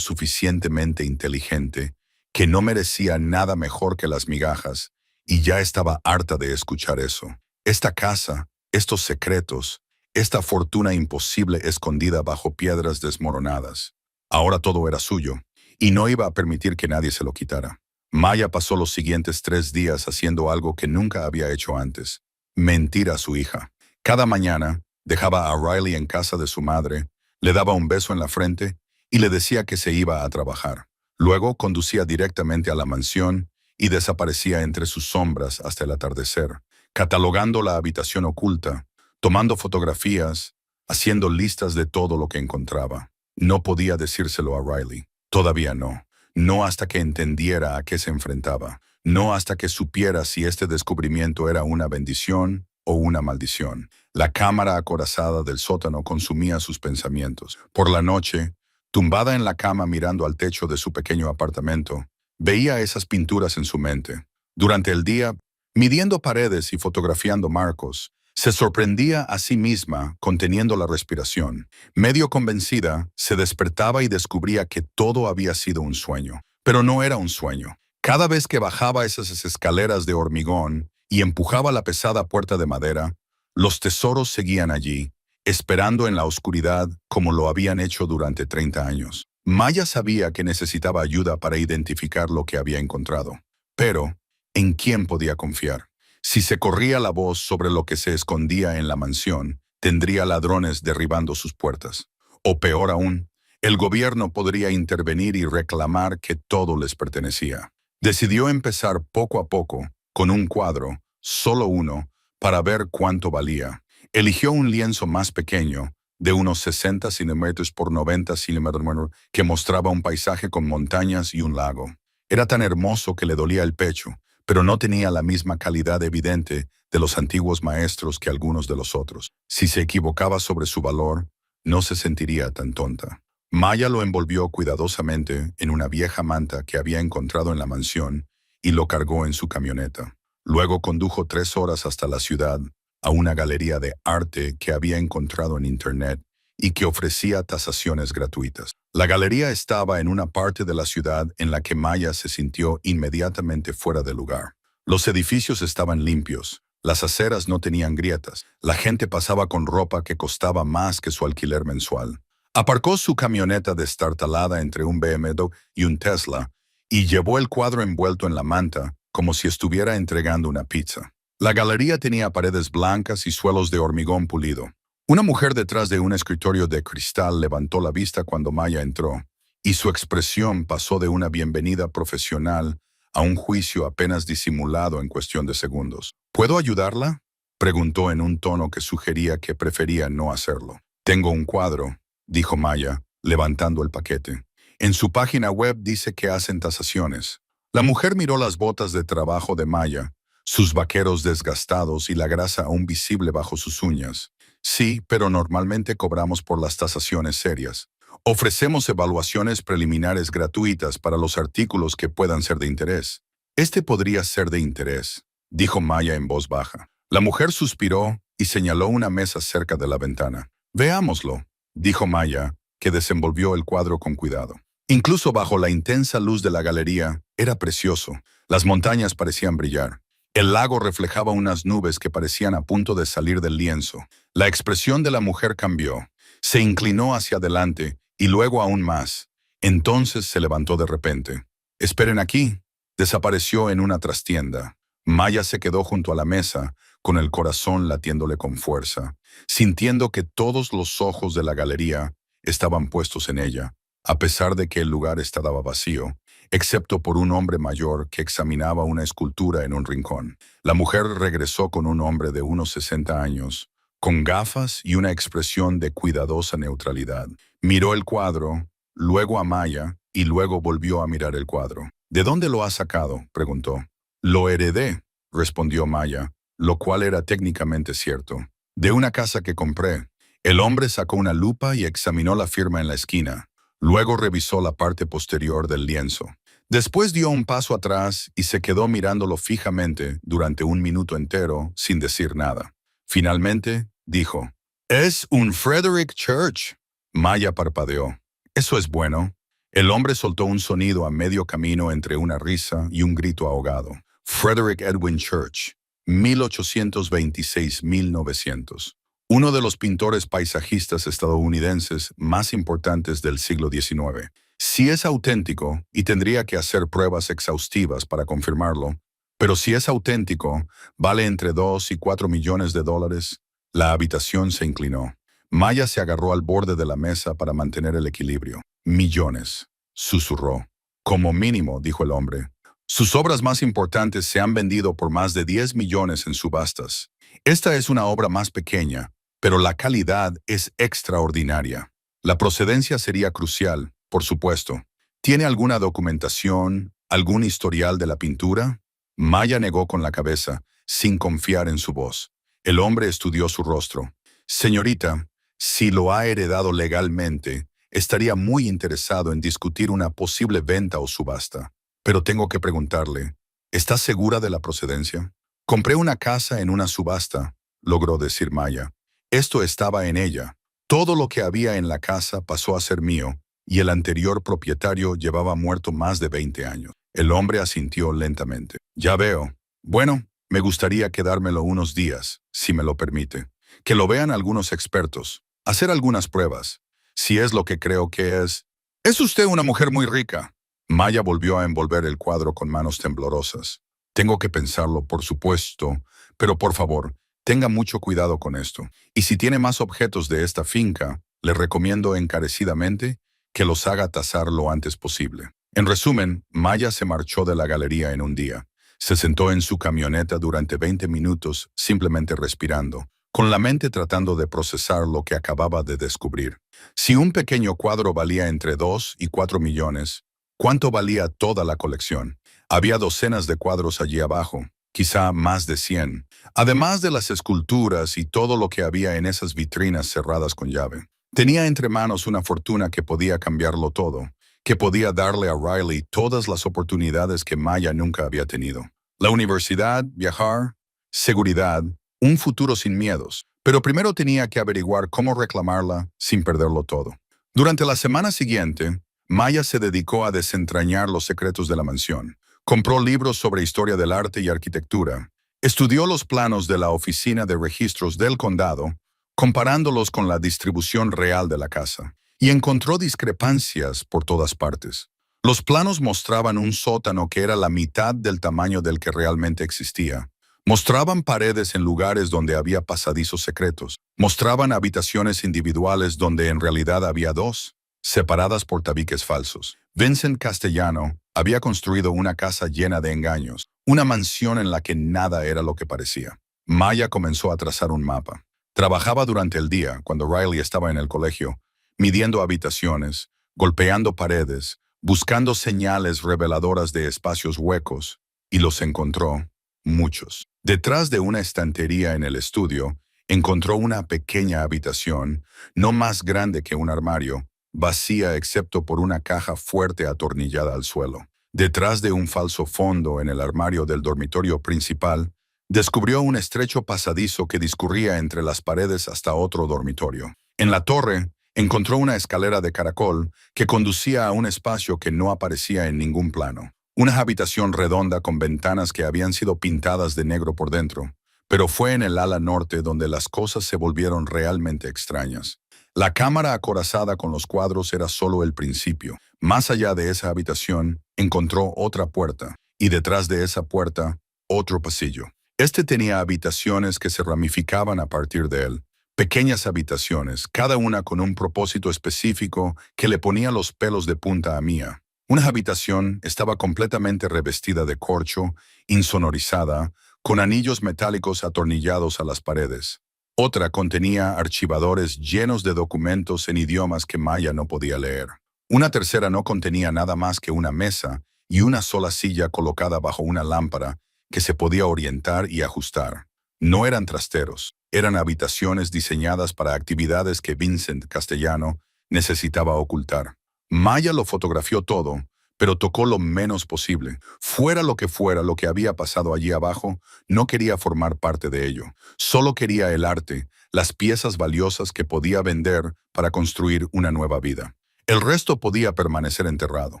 suficientemente inteligente, que no merecía nada mejor que las migajas, y ya estaba harta de escuchar eso. Esta casa, estos secretos, esta fortuna imposible escondida bajo piedras desmoronadas. Ahora todo era suyo, y no iba a permitir que nadie se lo quitara. Maya pasó los siguientes 3 días haciendo algo que nunca había hecho antes: mentir a su hija. Cada mañana dejaba a Riley en casa de su madre, le daba un beso en la frente y le decía que se iba a trabajar. Luego conducía directamente a la mansión y desaparecía entre sus sombras hasta el atardecer, catalogando la habitación oculta, tomando fotografías, haciendo listas de todo lo que encontraba. No podía decírselo a Riley. Todavía no. No hasta que entendiera a qué se enfrentaba. No hasta que supiera si este descubrimiento era una bendición o una maldición. La cámara acorazada del sótano consumía sus pensamientos. Por la noche, tumbada en la cama mirando al techo de su pequeño apartamento, veía esas pinturas en su mente. Durante el día, midiendo paredes y fotografiando marcos, se sorprendía a sí misma conteniendo la respiración. Medio convencida, se despertaba y descubría que todo había sido un sueño. Pero no era un sueño. Cada vez que bajaba esas escaleras de hormigón y empujaba la pesada puerta de madera, los tesoros seguían allí, esperando en la oscuridad como lo habían hecho durante 30 años. Maya sabía que necesitaba ayuda para identificar lo que había encontrado. Pero, ¿en quién podía confiar? Si se corría la voz sobre lo que se escondía en la mansión, tendría ladrones derribando sus puertas. O peor aún, el gobierno podría intervenir y reclamar que todo les pertenecía. Decidió empezar poco a poco, con un cuadro, solo uno, para ver cuánto valía. Eligió un lienzo más pequeño, de unos 60 centímetros por 90 centímetros, que mostraba un paisaje con montañas y un lago. Era tan hermoso que le dolía el pecho, pero no tenía la misma calidad evidente de los antiguos maestros que algunos de los otros. Si se equivocaba sobre su valor, no se sentiría tan tonta. Maya lo envolvió cuidadosamente en una vieja manta que había encontrado en la mansión y lo cargó en su camioneta. Luego condujo 3 horas hasta la ciudad, a una galería de arte que había encontrado en Internet y que ofrecía tasaciones gratuitas. La galería estaba en una parte de la ciudad en la que Maya se sintió inmediatamente fuera de lugar. Los edificios estaban limpios, las aceras no tenían grietas, la gente pasaba con ropa que costaba más que su alquiler mensual. Aparcó su camioneta destartalada entre un BMW y un Tesla y llevó el cuadro envuelto en la manta como si estuviera entregando una pizza. La galería tenía paredes blancas y suelos de hormigón pulido. Una mujer detrás de un escritorio de cristal levantó la vista cuando Maya entró, y su expresión pasó de una bienvenida profesional a un juicio apenas disimulado en cuestión de segundos. ¿Puedo ayudarla?, preguntó en un tono que sugería que prefería no hacerlo. Tengo un cuadro, dijo Maya, levantando el paquete. En su página web dice que hacen tasaciones. La mujer miró las botas de trabajo de Maya, sus vaqueros desgastados y la grasa aún visible bajo sus uñas. Sí, pero normalmente cobramos por las tasaciones serias. Ofrecemos evaluaciones preliminares gratuitas para los artículos que puedan ser de interés. Este podría ser de interés, dijo Maya en voz baja. La mujer suspiró y señaló una mesa cerca de la ventana. Veámoslo, dijo Maya, que desenvolvió el cuadro con cuidado. Incluso bajo la intensa luz de la galería, era precioso. Las montañas parecían brillar. El lago reflejaba unas nubes que parecían a punto de salir del lienzo. La expresión de la mujer cambió. Se inclinó hacia adelante y luego aún más. Entonces se levantó de repente. «Esperen aquí». Desapareció en una trastienda. Maya se quedó junto a la mesa, con el corazón latiéndole con fuerza, sintiendo que todos los ojos de la galería estaban puestos en ella, a pesar de que el lugar estaba vacío, excepto por un hombre mayor que examinaba una escultura en un rincón. La mujer regresó con un hombre de unos 60 años, con gafas y una expresión de cuidadosa neutralidad. Miró el cuadro, luego a Maya, y luego volvió a mirar el cuadro. «¿De dónde lo has sacado?», preguntó. «Lo heredé», respondió Maya, lo cual era técnicamente cierto. «De una casa que compré». El hombre sacó una lupa y examinó la firma en la esquina. Luego revisó la parte posterior del lienzo. Después dio un paso atrás y se quedó mirándolo fijamente durante un minuto entero sin decir nada. Finalmente, dijo, «Es un Frederick Church». Maya parpadeó. «Eso es bueno». El hombre soltó un sonido a medio camino entre una risa y un grito ahogado. Frederick Edwin Church, 1826-1900. Uno de los pintores paisajistas estadounidenses más importantes del siglo XIX. Si es auténtico, y tendría que hacer pruebas exhaustivas para confirmarlo, pero si es auténtico, vale entre 2 y 4 millones de dólares. La habitación se inclinó. Maya se agarró al borde de la mesa para mantener el equilibrio. «Millones», susurró. «Como mínimo», dijo el hombre. «Sus obras más importantes se han vendido por más de 10 millones en subastas. Esta es una obra más pequeña, pero la calidad es extraordinaria. La procedencia sería crucial, por supuesto. ¿Tiene alguna documentación, algún historial de la pintura?» Maya negó con la cabeza, sin confiar en su voz. El hombre estudió su rostro. «Señorita, si lo ha heredado legalmente, estaría muy interesado en discutir una posible venta o subasta. Pero tengo que preguntarle, ¿está segura de la procedencia?» «Compré una casa en una subasta», logró decir Maya. «Esto estaba en ella. Todo lo que había en la casa pasó a ser mío, y el anterior propietario llevaba muerto más de 20 años». El hombre asintió lentamente. «Ya veo. Bueno, me gustaría quedármelo unos días, si me lo permite. Que lo vean algunos expertos. Hacer algunas pruebas. Si es lo que creo que es». «Es usted una mujer muy rica». Maya volvió a envolver el cuadro con manos temblorosas. «Tengo que pensarlo, por supuesto, pero por favor, tenga mucho cuidado con esto. Y si tiene más objetos de esta finca, le recomiendo encarecidamente que los haga tasar lo antes posible». En resumen, Maya se marchó de la galería en un día. Se sentó en su camioneta durante 20 minutos, simplemente respirando, con la mente tratando de procesar lo que acababa de descubrir. Si un pequeño cuadro valía entre 2 y 4 millones, ¿cuánto valía toda la colección? Había docenas de cuadros allí abajo, quizá más de 100, además de las esculturas y todo lo que había en esas vitrinas cerradas con llave. Tenía entre manos una fortuna que podía cambiarlo todo, que podía darle a Riley todas las oportunidades que Maya nunca había tenido. La universidad, viajar, seguridad, un futuro sin miedos. Pero primero tenía que averiguar cómo reclamarla sin perderlo todo. Durante la semana siguiente, Maya se dedicó a desentrañar los secretos de la mansión. Compró libros sobre historia del arte y arquitectura. Estudió los planos de la Oficina de Registros del Condado, comparándolos con la distribución real de la casa. Y encontró discrepancias por todas partes. Los planos mostraban un sótano que era la mitad del tamaño del que realmente existía. Mostraban paredes en lugares donde había pasadizos secretos. Mostraban habitaciones individuales donde en realidad había 2, separadas por tabiques falsos. Vincent Castellano había construido una casa llena de engaños, una mansión en la que nada era lo que parecía. Maya comenzó a trazar un mapa. Trabajaba durante el día, cuando Riley estaba en el colegio, midiendo habitaciones, golpeando paredes, buscando señales reveladoras de espacios huecos, y los encontró, muchos. Detrás de una estantería en el estudio, encontró una pequeña habitación, no más grande que un armario, vacía excepto por una caja fuerte atornillada al suelo. Detrás de un falso fondo en el armario del dormitorio principal, Descubrió un estrecho pasadizo que discurría entre las paredes hasta otro dormitorio. En la torre, encontró una escalera de caracol que conducía a un espacio que no aparecía en ningún plano. Una habitación redonda con ventanas que habían sido pintadas de negro por dentro. Pero fue en el ala norte donde las cosas se volvieron realmente extrañas. La cámara acorazada con los cuadros era solo el principio. Más allá de esa habitación, encontró otra puerta, y detrás de esa puerta, otro pasillo. Este tenía habitaciones que se ramificaban a partir de él. Pequeñas habitaciones, cada una con un propósito específico que le ponía los pelos de punta a Mia. Una habitación estaba completamente revestida de corcho, insonorizada, con anillos metálicos atornillados a las paredes. Otra contenía archivadores llenos de documentos en idiomas que Maya no podía leer. Una tercera no contenía nada más que una mesa y una sola silla colocada bajo una lámpara que se podía orientar y ajustar. No eran trasteros, eran habitaciones diseñadas para actividades que Vincent Castellano necesitaba ocultar. Maya lo fotografió todo, pero tocó lo menos posible. Fuera lo que había pasado allí abajo, no quería formar parte de ello. Solo quería el arte, las piezas valiosas que podía vender para construir una nueva vida. El resto podía permanecer enterrado,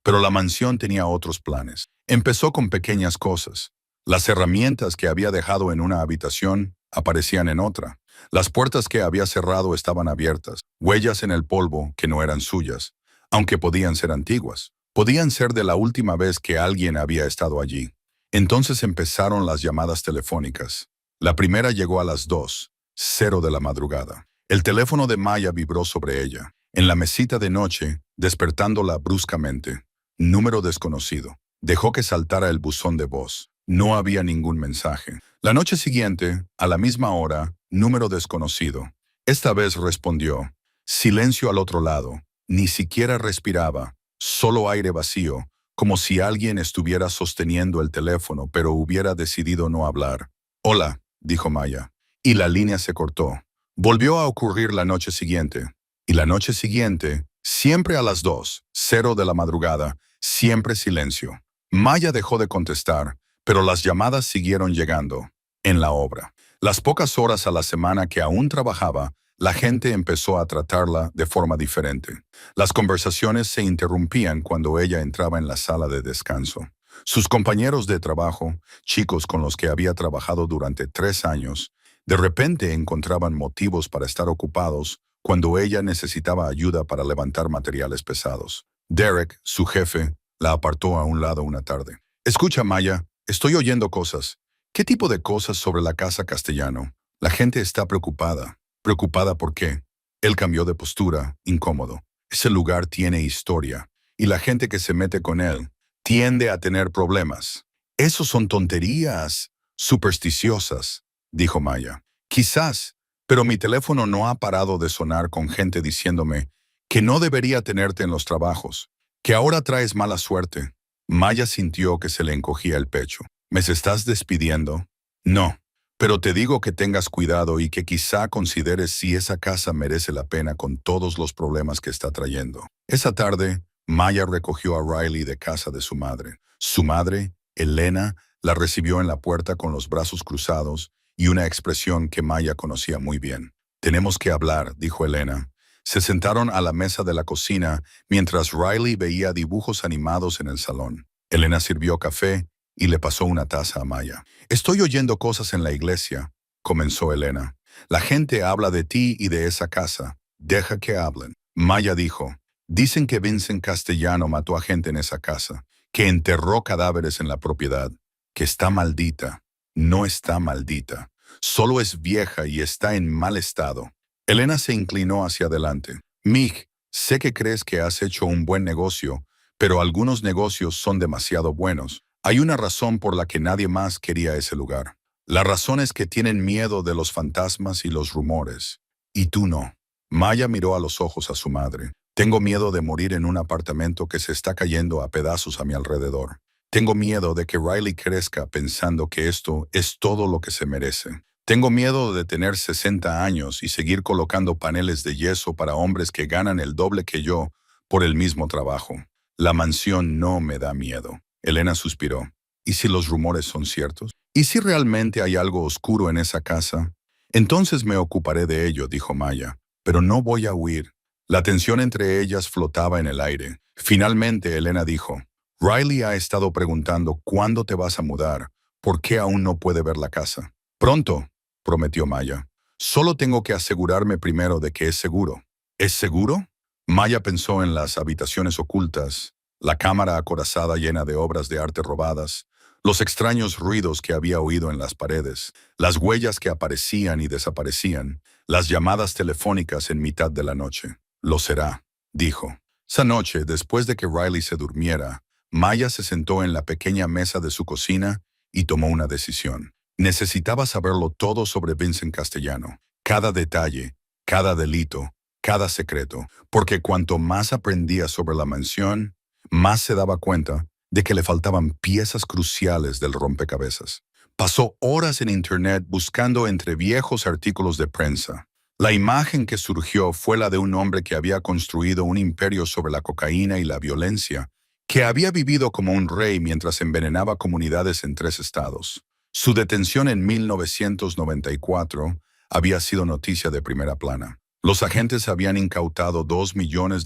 pero la mansión tenía otros planes. Empezó con pequeñas cosas. Las herramientas que había dejado en una habitación aparecían en otra. Las puertas que había cerrado estaban abiertas, huellas en el polvo que no eran suyas, aunque podían ser antiguas. Podían ser de la última vez que alguien había estado allí. Entonces empezaron las llamadas telefónicas. La primera llegó a las 2:00 de la madrugada. El teléfono de Maya vibró sobre ella, en la mesita de noche, despertándola bruscamente. Número desconocido. Dejó que saltara el buzón de voz. No había ningún mensaje. La noche siguiente, a la misma hora, número desconocido. Esta vez respondió. Silencio al otro lado. Ni siquiera respiraba. Solo aire vacío, como si alguien estuviera sosteniendo el teléfono, pero hubiera decidido no hablar. Hola, dijo Maya. Y la línea se cortó. Volvió a ocurrir la noche siguiente. Y la noche siguiente, siempre a las 2:00 de la madrugada, siempre silencio. Maya dejó de contestar, pero las llamadas siguieron llegando. En la obra. Las pocas horas a la semana que aún trabajaba, la gente empezó a tratarla de forma diferente. Las conversaciones se interrumpían cuando ella entraba en la sala de descanso. Sus compañeros de trabajo, chicos con los que había trabajado durante 3 años, de repente encontraban motivos para estar ocupados cuando ella necesitaba ayuda para levantar materiales pesados. Derek, su jefe, la apartó a un lado una tarde. Escucha, Maya, estoy oyendo cosas. ¿Qué tipo de cosas sobre la casa Castellano? La gente está preocupada. ¿Preocupada por qué? Él cambió de postura, incómodo. Ese lugar tiene historia, y la gente que se mete con él tiende a tener problemas. Esos son tonterías supersticiosas, dijo Maya. Quizás, pero mi teléfono no ha parado de sonar con gente diciéndome que no debería tenerte en los trabajos, que ahora traes mala suerte. Maya sintió que se le encogía el pecho. ¿Me estás despidiendo? No. Pero te digo que tengas cuidado y que quizá consideres si esa casa merece la pena con todos los problemas que está trayendo. Esa tarde, Maya recogió a Riley de casa de su madre. Su madre, Elena, la recibió en la puerta con los brazos cruzados y una expresión que Maya conocía muy bien. Tenemos que hablar, dijo Elena. Se sentaron a la mesa de la cocina mientras Riley veía dibujos animados en el salón. Elena sirvió café y le pasó una taza a Maya. Estoy oyendo cosas en la iglesia, comenzó Elena. La gente habla de ti y de esa casa. Deja que hablen. Maya dijo, dicen que Vincent Castellano mató a gente en esa casa, que enterró cadáveres en la propiedad, que está maldita. No está maldita. Solo es vieja y está en mal estado. Elena se inclinó hacia adelante. Mig, sé que crees que has hecho un buen negocio, pero algunos negocios son demasiado buenos. Hay una razón por la que nadie más quería ese lugar. La razón es que tienen miedo de los fantasmas y los rumores. Y tú no. Maya miró a los ojos a su madre. Tengo miedo de morir en un apartamento que se está cayendo a pedazos a mi alrededor. Tengo miedo de que Riley crezca pensando que esto es todo lo que se merece. Tengo miedo de tener 60 años y seguir colocando paneles de yeso para hombres que ganan el doble que yo por el mismo trabajo. La mansión no me da miedo. Elena suspiró. ¿Y si los rumores son ciertos? ¿Y si realmente hay algo oscuro en esa casa? Entonces me ocuparé de ello, dijo Maya. Pero no voy a huir. La tensión entre ellas flotaba en el aire. Finalmente, Elena dijo, Riley ha estado preguntando cuándo te vas a mudar. ¿Por qué aún no puede ver la casa? Pronto, prometió Maya. Solo tengo que asegurarme primero de que es seguro. ¿Es seguro? Maya pensó en las habitaciones ocultas, la cámara acorazada llena de obras de arte robadas, los extraños ruidos que había oído en las paredes, las huellas que aparecían y desaparecían, las llamadas telefónicas en mitad de la noche. Lo será, dijo. Esa noche, después de que Riley se durmiera, Maya se sentó en la pequeña mesa de su cocina y tomó una decisión. Necesitaba saberlo todo sobre Vincent Castellano, cada detalle, cada delito, cada secreto, porque cuanto más aprendía sobre la mansión, más se daba cuenta de que le faltaban piezas cruciales del rompecabezas. Pasó horas en Internet buscando entre viejos artículos de prensa. La imagen que surgió fue la de un hombre que había construido un imperio sobre la cocaína y la violencia, que había vivido como un rey mientras envenenaba comunidades en 3 estados. Su detención en 1994 había sido noticia de primera plana. Los agentes habían incautado $2 millones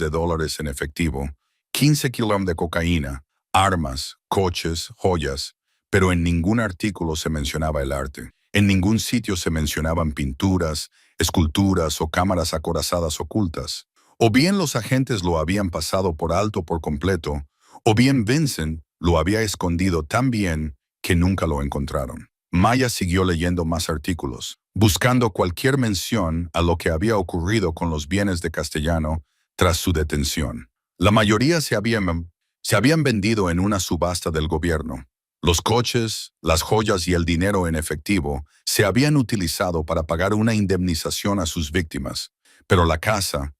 en efectivo, 15 kilogramos de cocaína, armas, coches, joyas, pero en ningún artículo se mencionaba el arte. En ningún sitio se mencionaban pinturas, esculturas o cámaras acorazadas ocultas. O bien los agentes lo habían pasado por alto por completo, o bien Vincent lo había escondido tan bien que nunca lo encontraron. Maya siguió leyendo más artículos, buscando cualquier mención a lo que había ocurrido con los bienes de Castellano tras su detención. La mayoría se habían vendido en una subasta del gobierno. Los coches, las joyas y el dinero en efectivo se habían utilizado para pagar una indemnización a sus víctimas, pero la casa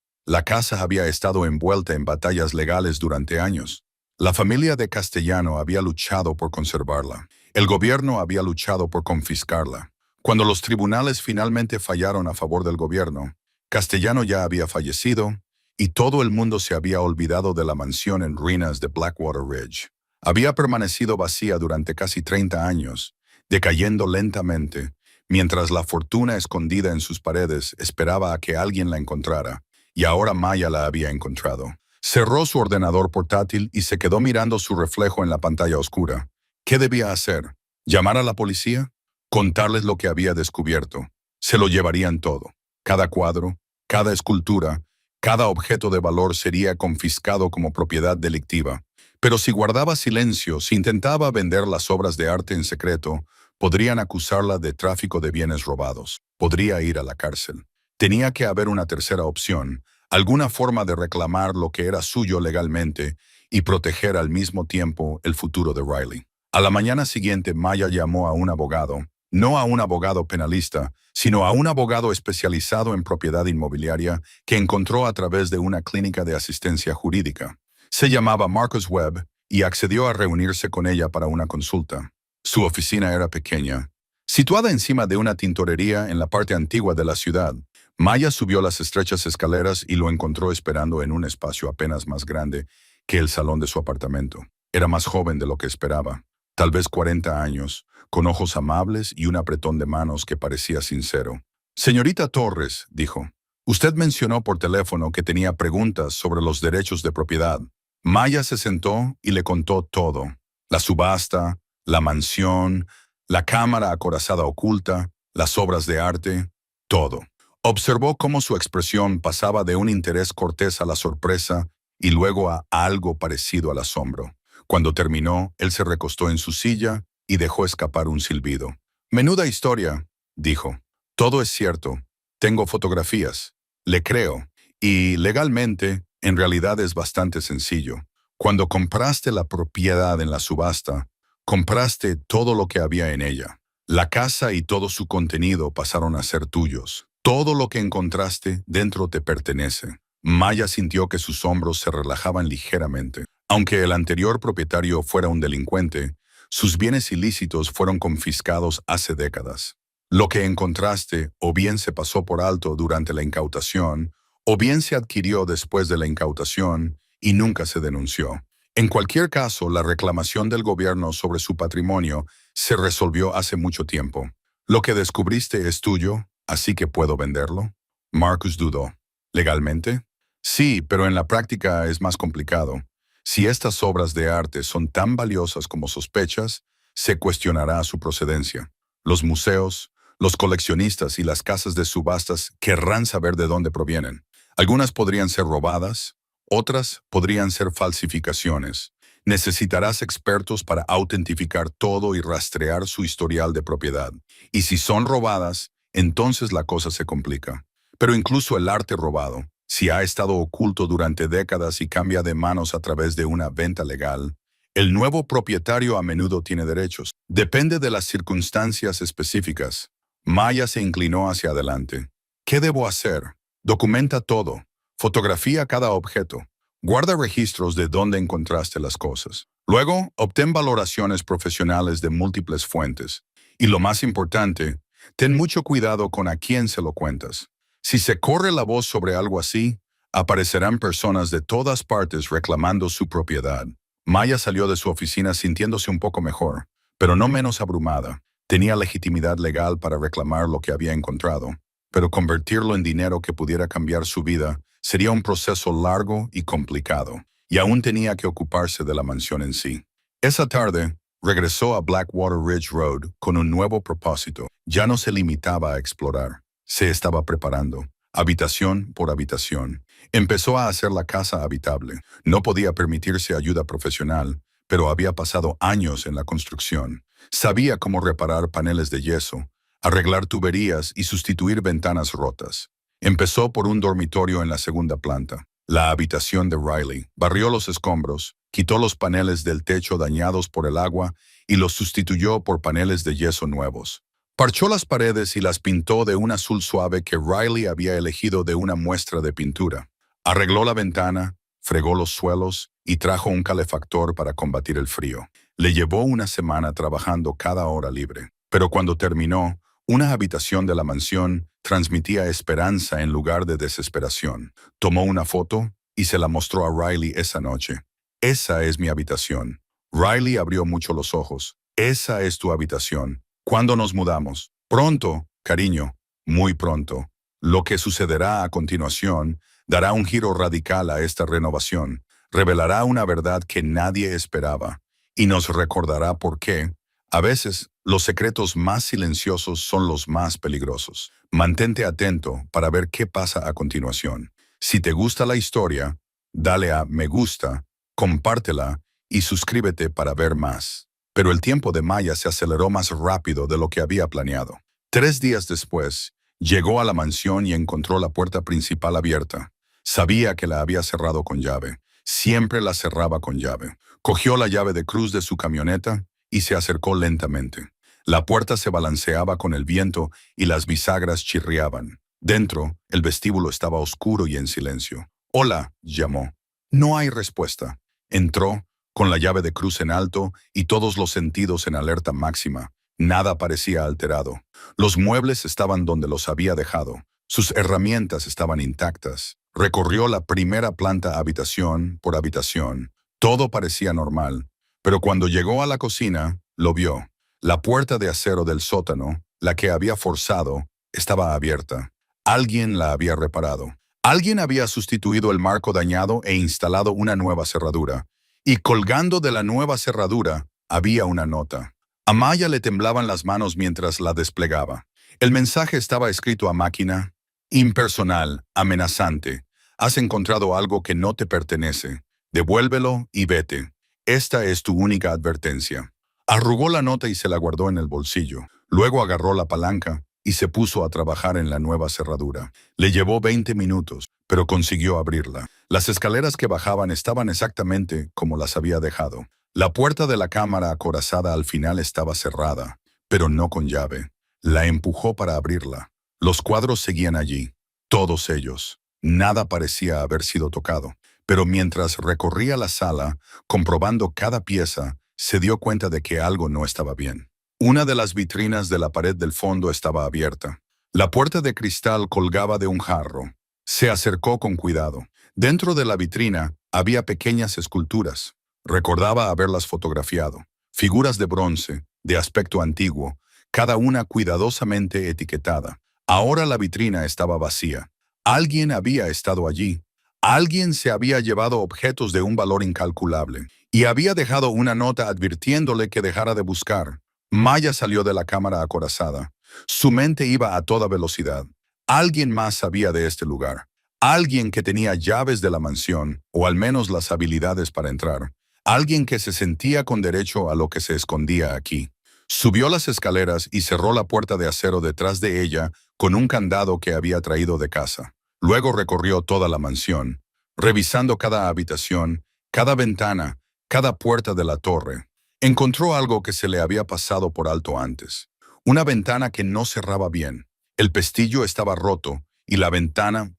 había estado envuelta en batallas legales durante años. La familia de Castellano había luchado por conservarla. El gobierno había luchado por confiscarla. Cuando los tribunales finalmente fallaron a favor del gobierno, Castellano ya había fallecido y todo el mundo se había olvidado de la mansión en ruinas de Blackwater Ridge. Había permanecido vacía durante casi 30 años, decayendo lentamente, mientras la fortuna escondida en sus paredes esperaba a que alguien la encontrara, y ahora Maya la había encontrado. Cerró su ordenador portátil y se quedó mirando su reflejo en la pantalla oscura. ¿Qué debía hacer? ¿Llamar a la policía? ¿Contarles lo que había descubierto? Se lo llevarían todo. Cada cuadro, cada escultura, cada objeto de valor sería confiscado como propiedad delictiva. Pero si guardaba silencio, si intentaba vender las obras de arte en secreto, podrían acusarla de tráfico de bienes robados. Podría ir a la cárcel. Tenía que haber una tercera opción, alguna forma de reclamar lo que era suyo legalmente y proteger al mismo tiempo el futuro de Riley. A la mañana siguiente, Maya llamó a un abogado, no a un abogado penalista, sino a un abogado especializado en propiedad inmobiliaria que encontró a través de una clínica de asistencia jurídica. Se llamaba Marcus Webb y accedió a reunirse con ella para una consulta. Su oficina era pequeña, situada encima de una tintorería en la parte antigua de la ciudad. Maya subió las estrechas escaleras y lo encontró esperando en un espacio apenas más grande que el salón de su apartamento. Era más joven de lo que esperaba, tal vez 40 años, con ojos amables y un apretón de manos que parecía sincero. Señorita Torres, dijo, usted mencionó por teléfono que tenía preguntas sobre los derechos de propiedad. Maya se sentó y le contó todo. La subasta, la mansión, la cámara acorazada oculta, las obras de arte, todo. Observó cómo su expresión pasaba de un interés cortés a la sorpresa y luego a algo parecido al asombro. Cuando terminó, él se recostó en su silla y dejó escapar un silbido. Menuda historia, dijo. Todo es cierto. Tengo fotografías. Le creo. Y legalmente, en realidad es bastante sencillo. Cuando compraste la propiedad en la subasta, compraste todo lo que había en ella. La casa y todo su contenido pasaron a ser tuyos. Todo lo que encontraste dentro te pertenece. Maya sintió que sus hombros se relajaban ligeramente. Aunque el anterior propietario fuera un delincuente, sus bienes ilícitos fueron confiscados hace décadas. Lo que encontraste o bien se pasó por alto durante la incautación, o bien se adquirió después de la incautación y nunca se denunció. En cualquier caso, la reclamación del gobierno sobre su patrimonio se resolvió hace mucho tiempo. Lo que descubriste es tuyo, así que puedo venderlo. Marcus dudó. ¿Legalmente? Sí, pero en la práctica es más complicado. Si estas obras de arte son tan valiosas como sospechas, se cuestionará su procedencia. Los museos, los coleccionistas y las casas de subastas querrán saber de dónde provienen. Algunas podrían ser robadas, otras podrían ser falsificaciones. Necesitarás expertos para autentificar todo y rastrear su historial de propiedad. Y si son robadas, entonces la cosa se complica. Pero incluso el arte robado, si ha estado oculto durante décadas y cambia de manos a través de una venta legal, el nuevo propietario a menudo tiene derechos. Depende de las circunstancias específicas. Maya se inclinó hacia adelante. ¿Qué debo hacer? Documenta todo. Fotografía cada objeto. Guarda registros de dónde encontraste las cosas. Luego, obtén valoraciones profesionales de múltiples fuentes. Y lo más importante, ten mucho cuidado con a quién se lo cuentas. Si se corre la voz sobre algo así, aparecerán personas de todas partes reclamando su propiedad. Maya salió de su oficina sintiéndose un poco mejor, pero no menos abrumada. Tenía legitimidad legal para reclamar lo que había encontrado, pero convertirlo en dinero que pudiera cambiar su vida sería un proceso largo y complicado, y aún tenía que ocuparse de la mansión en sí. Esa tarde, regresó a Blackwater Ridge Road con un nuevo propósito. Ya no se limitaba a explorar, se estaba preparando, habitación por habitación. Empezó a hacer la casa habitable. No podía permitirse ayuda profesional, pero había pasado años en la construcción. Sabía cómo reparar paneles de yeso, arreglar tuberías y sustituir ventanas rotas. Empezó por un dormitorio en la segunda planta, la habitación de Riley. Barrió los escombros, quitó los paneles del techo dañados por el agua y los sustituyó por paneles de yeso nuevos. Parchó las paredes y las pintó de un azul suave que Riley había elegido de una muestra de pintura. Arregló la ventana, fregó los suelos y trajo un calefactor para combatir el frío. Le llevó una semana trabajando cada hora libre, pero cuando terminó, una habitación de la mansión transmitía esperanza en lugar de desesperación. Tomó una foto y se la mostró a Riley esa noche. Esa es mi habitación. Riley abrió mucho los ojos. Esa es tu habitación. ¿Cuándo nos mudamos? Pronto, cariño, muy pronto. Lo que sucederá a continuación dará un giro radical a esta renovación, revelará una verdad que nadie esperaba y nos recordará por qué, a veces, los secretos más silenciosos son los más peligrosos. Mantente atento para ver qué pasa a continuación. Si te gusta la historia, dale a me gusta, compártela y suscríbete para ver más. Pero el tiempo de Maya se aceleró más rápido de lo que había planeado. 3 días después, llegó a la mansión y encontró la puerta principal abierta. Sabía que la había cerrado con llave. Siempre la cerraba con llave. Cogió la llave de cruz de su camioneta y se acercó lentamente. La puerta se balanceaba con el viento y las bisagras chirriaban. Dentro, el vestíbulo estaba oscuro y en silencio. «Hola», llamó. No hay respuesta. Entró, con la llave de cruz en alto y todos los sentidos en alerta máxima. Nada parecía alterado. Los muebles estaban donde los había dejado. Sus herramientas estaban intactas. Recorrió la primera planta habitación por habitación. Todo parecía normal. Pero cuando llegó a la cocina, lo vio. La puerta de acero del sótano, la que había forzado, estaba abierta. Alguien la había reparado. Alguien había sustituido el marco dañado e instalado una nueva cerradura. Y colgando de la nueva cerradura, había una nota. A Maya le temblaban las manos mientras la desplegaba. El mensaje estaba escrito a máquina, impersonal, amenazante. Has encontrado algo que no te pertenece. Devuélvelo y vete. Esta es tu única advertencia. Arrugó la nota y se la guardó en el bolsillo. Luego agarró la palanca y se puso a trabajar en la nueva cerradura. Le llevó 20 minutos, pero consiguió abrirla. Las escaleras que bajaban estaban exactamente como las había dejado. La puerta de la cámara acorazada al final estaba cerrada, pero no con llave. La empujó para abrirla. Los cuadros seguían allí, todos ellos. Nada parecía haber sido tocado. Pero mientras recorría la sala, comprobando cada pieza, se dio cuenta de que algo no estaba bien. Una de las vitrinas de la pared del fondo estaba abierta. La puerta de cristal colgaba de un jarro. Se acercó con cuidado. Dentro de la vitrina había pequeñas esculturas. Recordaba haberlas fotografiado. Figuras de bronce, de aspecto antiguo, cada una cuidadosamente etiquetada. Ahora la vitrina estaba vacía. Alguien había estado allí. Alguien se había llevado objetos de un valor incalculable y había dejado una nota advirtiéndole que dejara de buscar. Maya salió de la cámara acorazada. Su mente iba a toda velocidad. Alguien más sabía de este lugar. Alguien que tenía llaves de la mansión, o al menos las habilidades para entrar. Alguien que se sentía con derecho a lo que se escondía aquí. Subió las escaleras y cerró la puerta de acero detrás de ella con un candado que había traído de casa. Luego recorrió toda la mansión, revisando cada habitación, cada ventana, cada puerta de la torre. Encontró algo que se le había pasado por alto antes. Una ventana que no cerraba bien. El pestillo estaba roto y la ventana,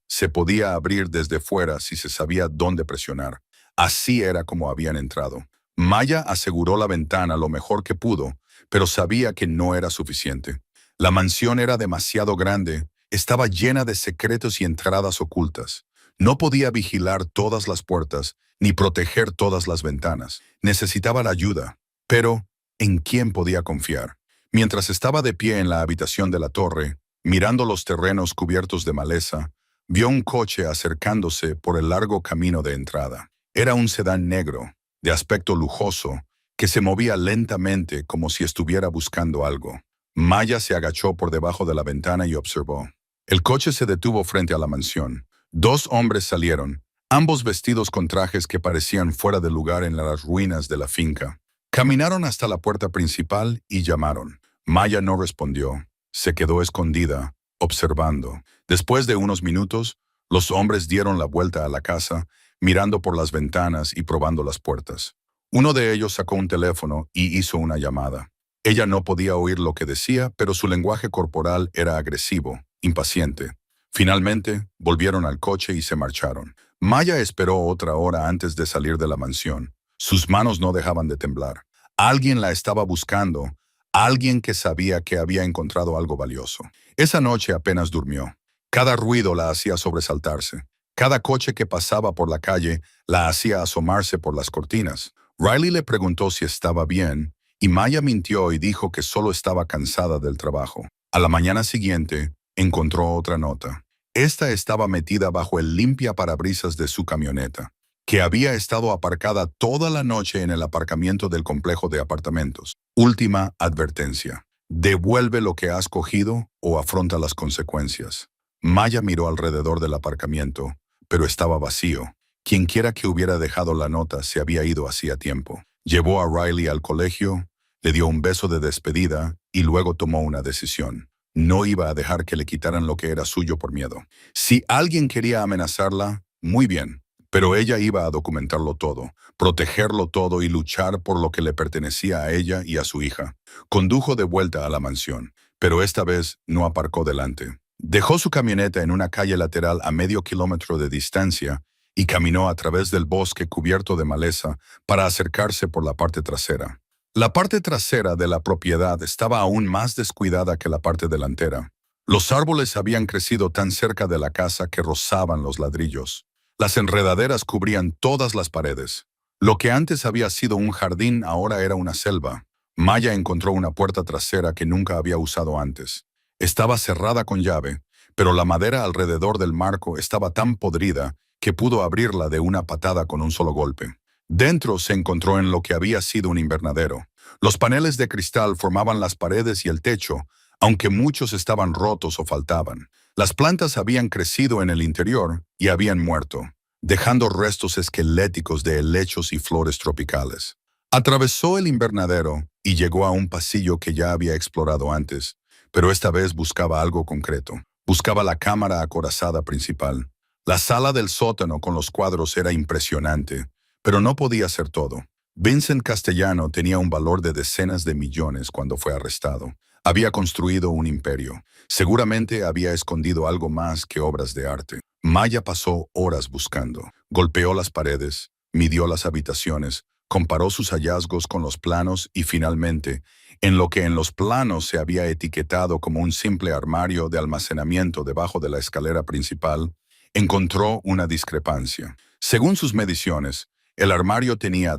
se podía abrir desde fuera si se sabía dónde presionar. Así era como habían entrado. Maya aseguró la ventana lo mejor que pudo, pero sabía que no era suficiente. La mansión era demasiado grande, estaba llena de secretos y entradas ocultas. No podía vigilar todas las puertas, ni proteger todas las ventanas. Necesitaba la ayuda. Pero, ¿en quién podía confiar? Mientras estaba de pie en la habitación de la torre, mirando los terrenos cubiertos de maleza, vio un coche acercándose por el largo camino de entrada. Era un sedán negro, de aspecto lujoso, que se movía lentamente como si estuviera buscando algo. Maya se agachó por debajo de la ventana y observó. El coche se detuvo frente a la mansión. Dos hombres salieron, ambos vestidos con trajes que parecían fuera de lugar en las ruinas de la finca. Caminaron hasta la puerta principal y llamaron. Maya no respondió. Se quedó escondida, observando. Después de unos minutos, los hombres dieron la vuelta a la casa, mirando por las ventanas y probando las puertas. Uno de ellos sacó un teléfono y hizo una llamada. Ella no podía oír lo que decía, pero su lenguaje corporal era agresivo, impaciente. Finalmente, volvieron al coche y se marcharon. Maya esperó otra hora antes de salir de la mansión. Sus manos no dejaban de temblar. Alguien la estaba buscando, alguien que sabía que había encontrado algo valioso. Esa noche apenas durmió. Cada ruido la hacía sobresaltarse. Cada coche que pasaba por la calle la hacía asomarse por las cortinas. Riley le preguntó si estaba bien, y Maya mintió y dijo que solo estaba cansada del trabajo. A la mañana siguiente, encontró otra nota. Esta estaba metida bajo el limpiaparabrisas de su camioneta, que había estado aparcada toda la noche en el aparcamiento del complejo de apartamentos. Última advertencia. Devuelve lo que has cogido o afronta las consecuencias. Maya miró alrededor del aparcamiento, pero estaba vacío. Quienquiera que hubiera dejado la nota se había ido hacía tiempo. Llevó a Riley al colegio, le dio un beso de despedida y luego tomó una decisión. No iba a dejar que le quitaran lo que era suyo por miedo. Si alguien quería amenazarla, muy bien, pero ella iba a documentarlo todo, protegerlo todo y luchar por lo que le pertenecía a ella y a su hija. Condujo de vuelta a la mansión, pero esta vez no aparcó delante. Dejó su camioneta en una calle lateral a medio kilómetro de distancia y caminó a través del bosque cubierto de maleza para acercarse por la parte trasera. La parte trasera de la propiedad estaba aún más descuidada que la parte delantera. Los árboles habían crecido tan cerca de la casa que rozaban los ladrillos. Las enredaderas cubrían todas las paredes. Lo que antes había sido un jardín ahora era una selva. Maya encontró una puerta trasera que nunca había usado antes. Estaba cerrada con llave, pero la madera alrededor del marco estaba tan podrida que pudo abrirla de una patada con un solo golpe. Dentro se encontró en lo que había sido un invernadero. Los paneles de cristal formaban las paredes y el techo, aunque muchos estaban rotos o faltaban. Las plantas habían crecido en el interior y habían muerto, dejando restos esqueléticos de helechos y flores tropicales. Atravesó el invernadero y llegó a un pasillo que ya había explorado antes, pero esta vez buscaba algo concreto. Buscaba la cámara acorazada principal. La sala del sótano con los cuadros era impresionante, pero no podía ser todo. Vincent Castellano tenía un valor de decenas de millones cuando fue arrestado. Había construido un imperio. Seguramente había escondido algo más que obras de arte. Maya pasó horas buscando. Golpeó las paredes, midió las habitaciones, comparó sus hallazgos con los planos y finalmente, en lo que en los planos se había etiquetado como un simple armario de almacenamiento debajo de la escalera principal, encontró una discrepancia. Según sus mediciones, El armario tenía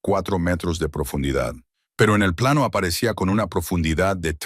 4 metros de profundidad, pero en el plano aparecía con una profundidad de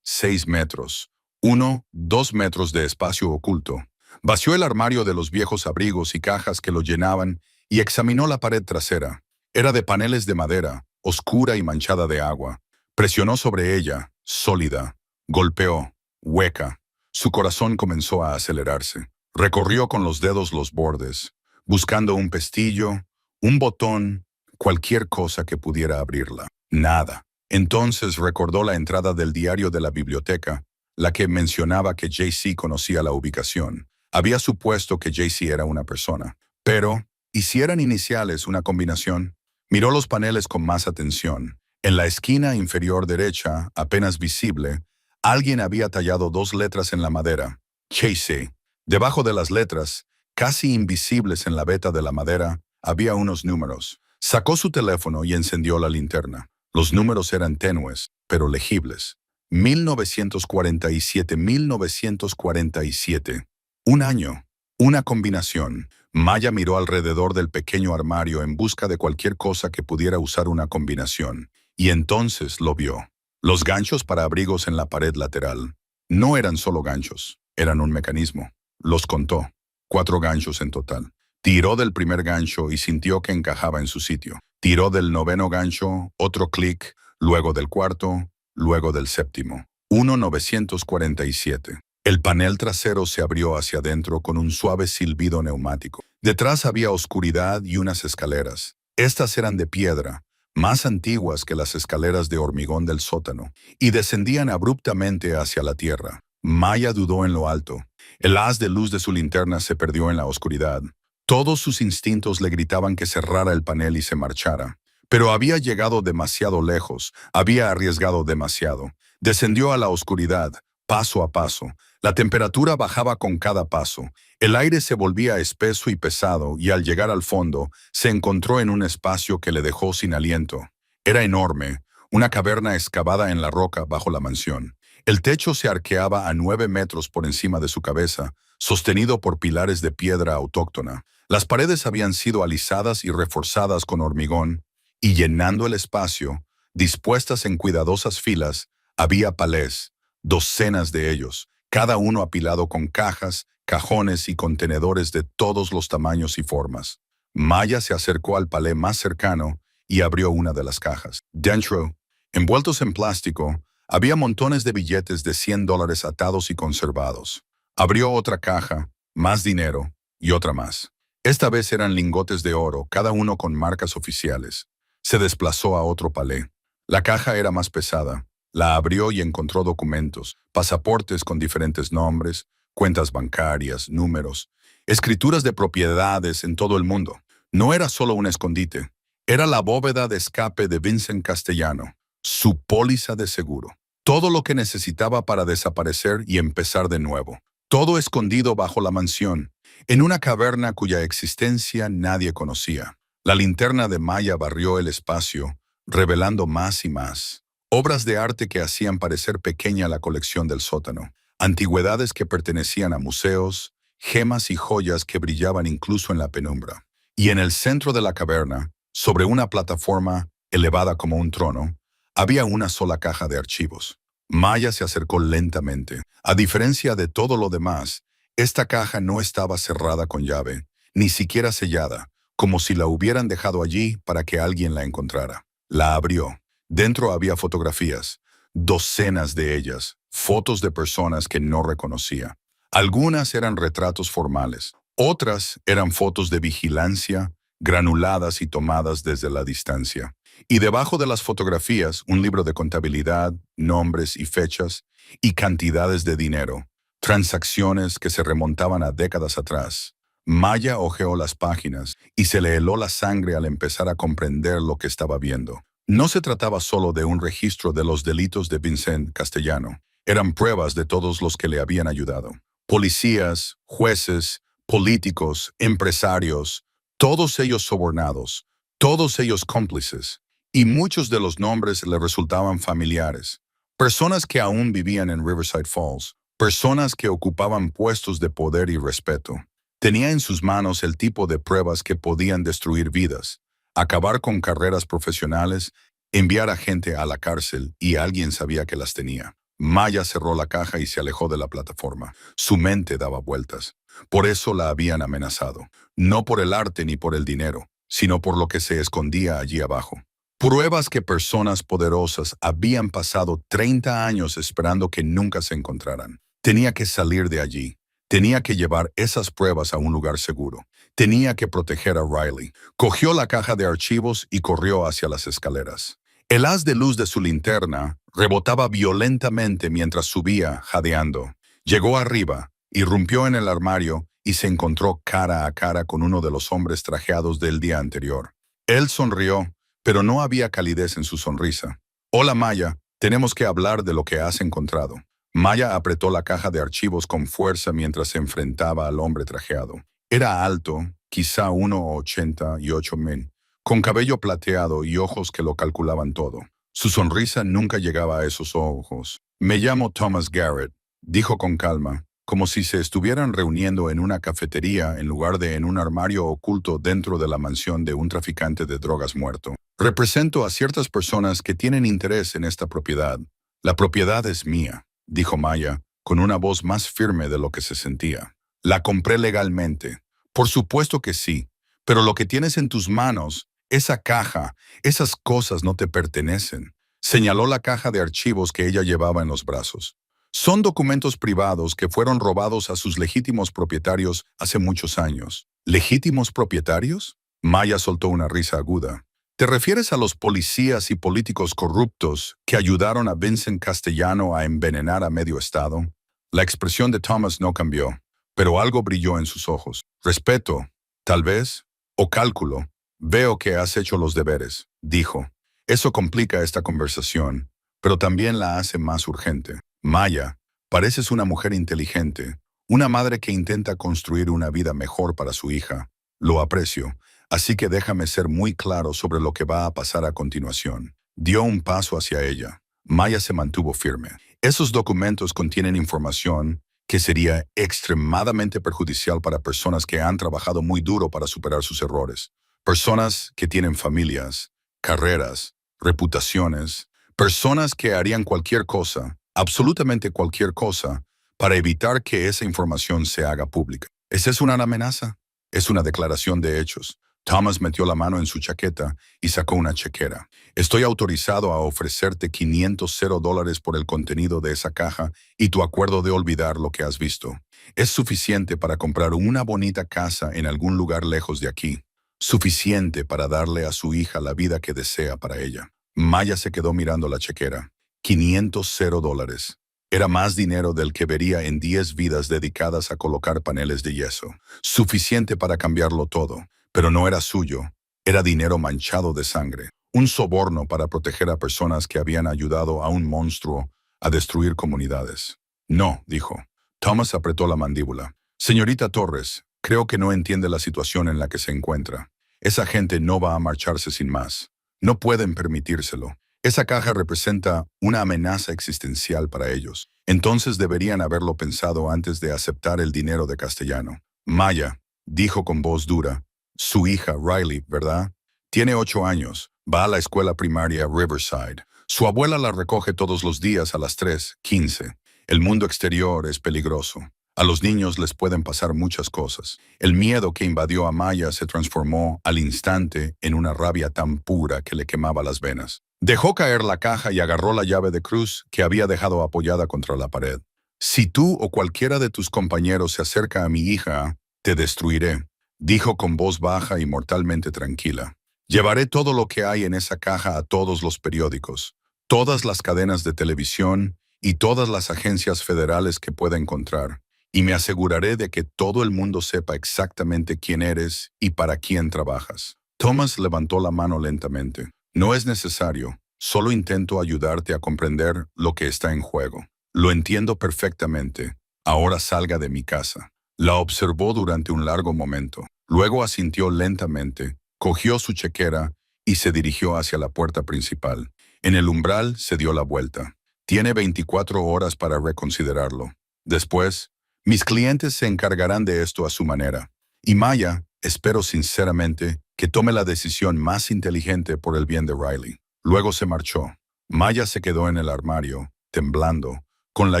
6 metros, 2 metros de espacio oculto. Vació el armario de los viejos abrigos y cajas que lo llenaban y examinó la pared trasera. Era de paneles de madera, oscura y manchada de agua. Presionó sobre ella, sólida. Golpeó, hueca. Su corazón comenzó a acelerarse. Recorrió con los dedos los bordes, buscando un pestillo, un botón, cualquier cosa que pudiera abrirla. Nada. Entonces recordó la entrada del diario de la biblioteca, la que mencionaba que JC conocía la ubicación. Había supuesto que JC era una persona. Pero, ¿y si eran iniciales una combinación? Miró los paneles con más atención. En la esquina inferior derecha, apenas visible, alguien había tallado 2 letras en la madera. JC. Debajo de las letras, casi invisibles en la veta de la madera, había unos números. Sacó su teléfono y encendió la linterna. Los números eran tenues, pero legibles. 1947, 1947. Un año. Una combinación. Maya miró alrededor del pequeño armario en busca de cualquier cosa que pudiera usar una combinación. Y entonces lo vio. Los ganchos para abrigos en la pared lateral. No eran solo ganchos, eran un mecanismo. Los contó. 4 ganchos en total. Tiró del primer gancho y sintió que encajaba en su sitio. Tiró del 9º gancho, otro clic, luego del 4º, luego del 7º. 1947. El panel trasero se abrió hacia adentro con un suave silbido neumático. Detrás había oscuridad y unas escaleras. Estas eran de piedra, más antiguas que las escaleras de hormigón del sótano, y descendían abruptamente hacia la tierra. Maya dudó en lo alto. El haz de luz de su linterna se perdió en la oscuridad. Todos sus instintos le gritaban que cerrara el panel y se marchara. Pero había llegado demasiado lejos, había arriesgado demasiado. Descendió a la oscuridad, paso a paso. La temperatura bajaba con cada paso. El aire se volvía espeso y pesado, y al llegar al fondo, se encontró en un espacio que le dejó sin aliento. Era enorme, una caverna excavada en la roca bajo la mansión. El techo se arqueaba a 9 metros por encima de su cabeza, sostenido por pilares de piedra autóctona. Las paredes habían sido alisadas y reforzadas con hormigón, y llenando el espacio, dispuestas en cuidadosas filas, había palés, docenas de ellos, cada uno apilado con cajas, cajones y contenedores de todos los tamaños y formas. Maya se acercó al palé más cercano y abrió una de las cajas. Dentro, envueltos en plástico, había montones de billetes de $100 atados y conservados. Abrió otra caja, más dinero y otra más. Esta vez eran lingotes de oro, cada uno con marcas oficiales. Se desplazó a otro palé. La caja era más pesada. La abrió y encontró documentos, pasaportes con diferentes nombres, cuentas bancarias, números, escrituras de propiedades en todo el mundo. No era solo un escondite. Era la bóveda de escape de Vincent Castellano, su póliza de seguro. Todo lo que necesitaba para desaparecer y empezar de nuevo. Todo escondido bajo la mansión, en una caverna cuya existencia nadie conocía. La linterna de Maya barrió el espacio, revelando más y más. Obras de arte que hacían parecer pequeña la colección del sótano. Antigüedades que pertenecían a museos, gemas y joyas que brillaban incluso en la penumbra. Y en el centro de la caverna, sobre una plataforma elevada como un trono, había una sola caja de archivos. Maya se acercó lentamente. A diferencia de todo lo demás, esta caja no estaba cerrada con llave, ni siquiera sellada, como si la hubieran dejado allí para que alguien la encontrara. La abrió. Dentro había fotografías, docenas de ellas, fotos de personas que no reconocía. Algunas eran retratos formales, otras eran fotos de vigilancia, granuladas y tomadas desde la distancia. Y debajo de las fotografías, un libro de contabilidad, nombres y fechas, y cantidades de dinero, transacciones que se remontaban a décadas atrás. Maya hojeó las páginas y se le heló la sangre al empezar a comprender lo que estaba viendo. No se trataba solo de un registro de los delitos de Vincent Castellano. Eran pruebas de todos los que le habían ayudado. Policías, jueces, políticos, empresarios, todos ellos sobornados, todos ellos cómplices, y muchos de los nombres le resultaban familiares. Personas que aún vivían en Riverside Falls, personas que ocupaban puestos de poder y respeto. Tenía en sus manos el tipo de pruebas que podían destruir vidas, acabar con carreras profesionales, enviar a gente a la cárcel y alguien sabía que las tenía. Maya cerró la caja y se alejó de la plataforma. Su mente daba vueltas. Por eso la habían amenazado. No por el arte ni por el dinero, sino por lo que se escondía allí abajo. Pruebas que personas poderosas habían pasado 30 años esperando que nunca se encontraran. Tenía que salir de allí. Tenía que llevar esas pruebas a un lugar seguro. Tenía que proteger a Riley. Cogió la caja de archivos y corrió hacia las escaleras. El haz de luz de su linterna rebotaba violentamente mientras subía, jadeando. Llegó arriba, irrumpió en el armario y se encontró cara a cara con uno de los hombres trajeados del día anterior. Él sonrió, pero no había calidez en su sonrisa. «Hola, Maya, tenemos que hablar de lo que has encontrado». Maya apretó la caja de archivos con fuerza mientras se enfrentaba al hombre trajeado. Era alto, quizá 1,88 m, con cabello plateado y ojos que lo calculaban todo. Su sonrisa nunca llegaba a esos ojos. «Me llamo Thomas Garrett», dijo con calma, como si se estuvieran reuniendo en una cafetería en lugar de en un armario oculto dentro de la mansión de un traficante de drogas muerto. «Represento a ciertas personas que tienen interés en esta propiedad. La propiedad es mía», dijo Maya, con una voz más firme de lo que se sentía. «La compré legalmente». «Por supuesto que sí, pero lo que tienes en tus manos, esa caja, esas cosas no te pertenecen». Señaló la caja de archivos que ella llevaba en los brazos. «Son documentos privados que fueron robados a sus legítimos propietarios hace muchos años». «¿Legítimos propietarios?». Maya soltó una risa aguda. «¿Te refieres a los policías y políticos corruptos que ayudaron a Vincent Castellano a envenenar a medio estado?» La expresión de Thomas no cambió, pero algo brilló en sus ojos. «Respeto, tal vez, o cálculo. Veo que has hecho los deberes», dijo. «Eso complica esta conversación, pero también la hace más urgente. Maya, pareces una mujer inteligente, una madre que intenta construir una vida mejor para su hija. Lo aprecio. Así que déjame ser muy claro sobre lo que va a pasar a continuación». Dio un paso hacia ella. Maya se mantuvo firme. «Esos documentos contienen información que sería extremadamente perjudicial para personas que han trabajado muy duro para superar sus errores. Personas que tienen familias, carreras, reputaciones, personas que harían cualquier cosa, absolutamente cualquier cosa, para evitar que esa información se haga pública. ¿Esa es una amenaza? Es una declaración de hechos». Thomas metió la mano en su chaqueta y sacó una chequera. «Estoy autorizado a ofrecerte $500 por el contenido de esa caja y tu acuerdo de olvidar lo que has visto. Es suficiente para comprar una bonita casa en algún lugar lejos de aquí. Suficiente para darle a su hija la vida que desea para ella». Maya se quedó mirando la chequera. $500. Era más dinero del que vería en 10 vidas dedicadas a colocar paneles de yeso. Suficiente para cambiarlo todo. Pero no era suyo, era dinero manchado de sangre, un soborno para proteger a personas que habían ayudado a un monstruo a destruir comunidades. «No», dijo. Thomas apretó la mandíbula. «Señorita Torres, creo que no entiende la situación en la que se encuentra. Esa gente no va a marcharse sin más. No pueden permitírselo. Esa caja representa una amenaza existencial para ellos. Entonces deberían haberlo pensado antes de aceptar el dinero de Castellano». «Maya», dijo con voz dura. «Su hija, Riley, ¿verdad? Tiene 8 años. Va a la escuela primaria Riverside. Su abuela la recoge todos los días a las 3:15. El mundo exterior es peligroso. A los niños les pueden pasar muchas cosas». El miedo que invadió a Maya se transformó al instante en una rabia tan pura que le quemaba las venas. Dejó caer la caja y agarró la llave de cruz que había dejado apoyada contra la pared. «Si tú o cualquiera de tus compañeros se acerca a mi hija, te destruiré», dijo con voz baja y mortalmente tranquila. «Llevaré todo lo que hay en esa caja a todos los periódicos, todas las cadenas de televisión y todas las agencias federales que pueda encontrar, y me aseguraré de que todo el mundo sepa exactamente quién eres y para quién trabajas». Thomas levantó la mano lentamente. «No es necesario, solo intento ayudarte a comprender lo que está en juego. Lo entiendo perfectamente. Ahora salga de mi casa». La observó durante un largo momento. Luego asintió lentamente, cogió su chequera y se dirigió hacia la puerta principal. En el umbral se dio la vuelta. «Tiene 24 horas para reconsiderarlo. Después, mis clientes se encargarán de esto a su manera». Y Maya, espero sinceramente que tome la decisión más inteligente por el bien de Riley. Luego se marchó. Maya se quedó en el armario, temblando, con la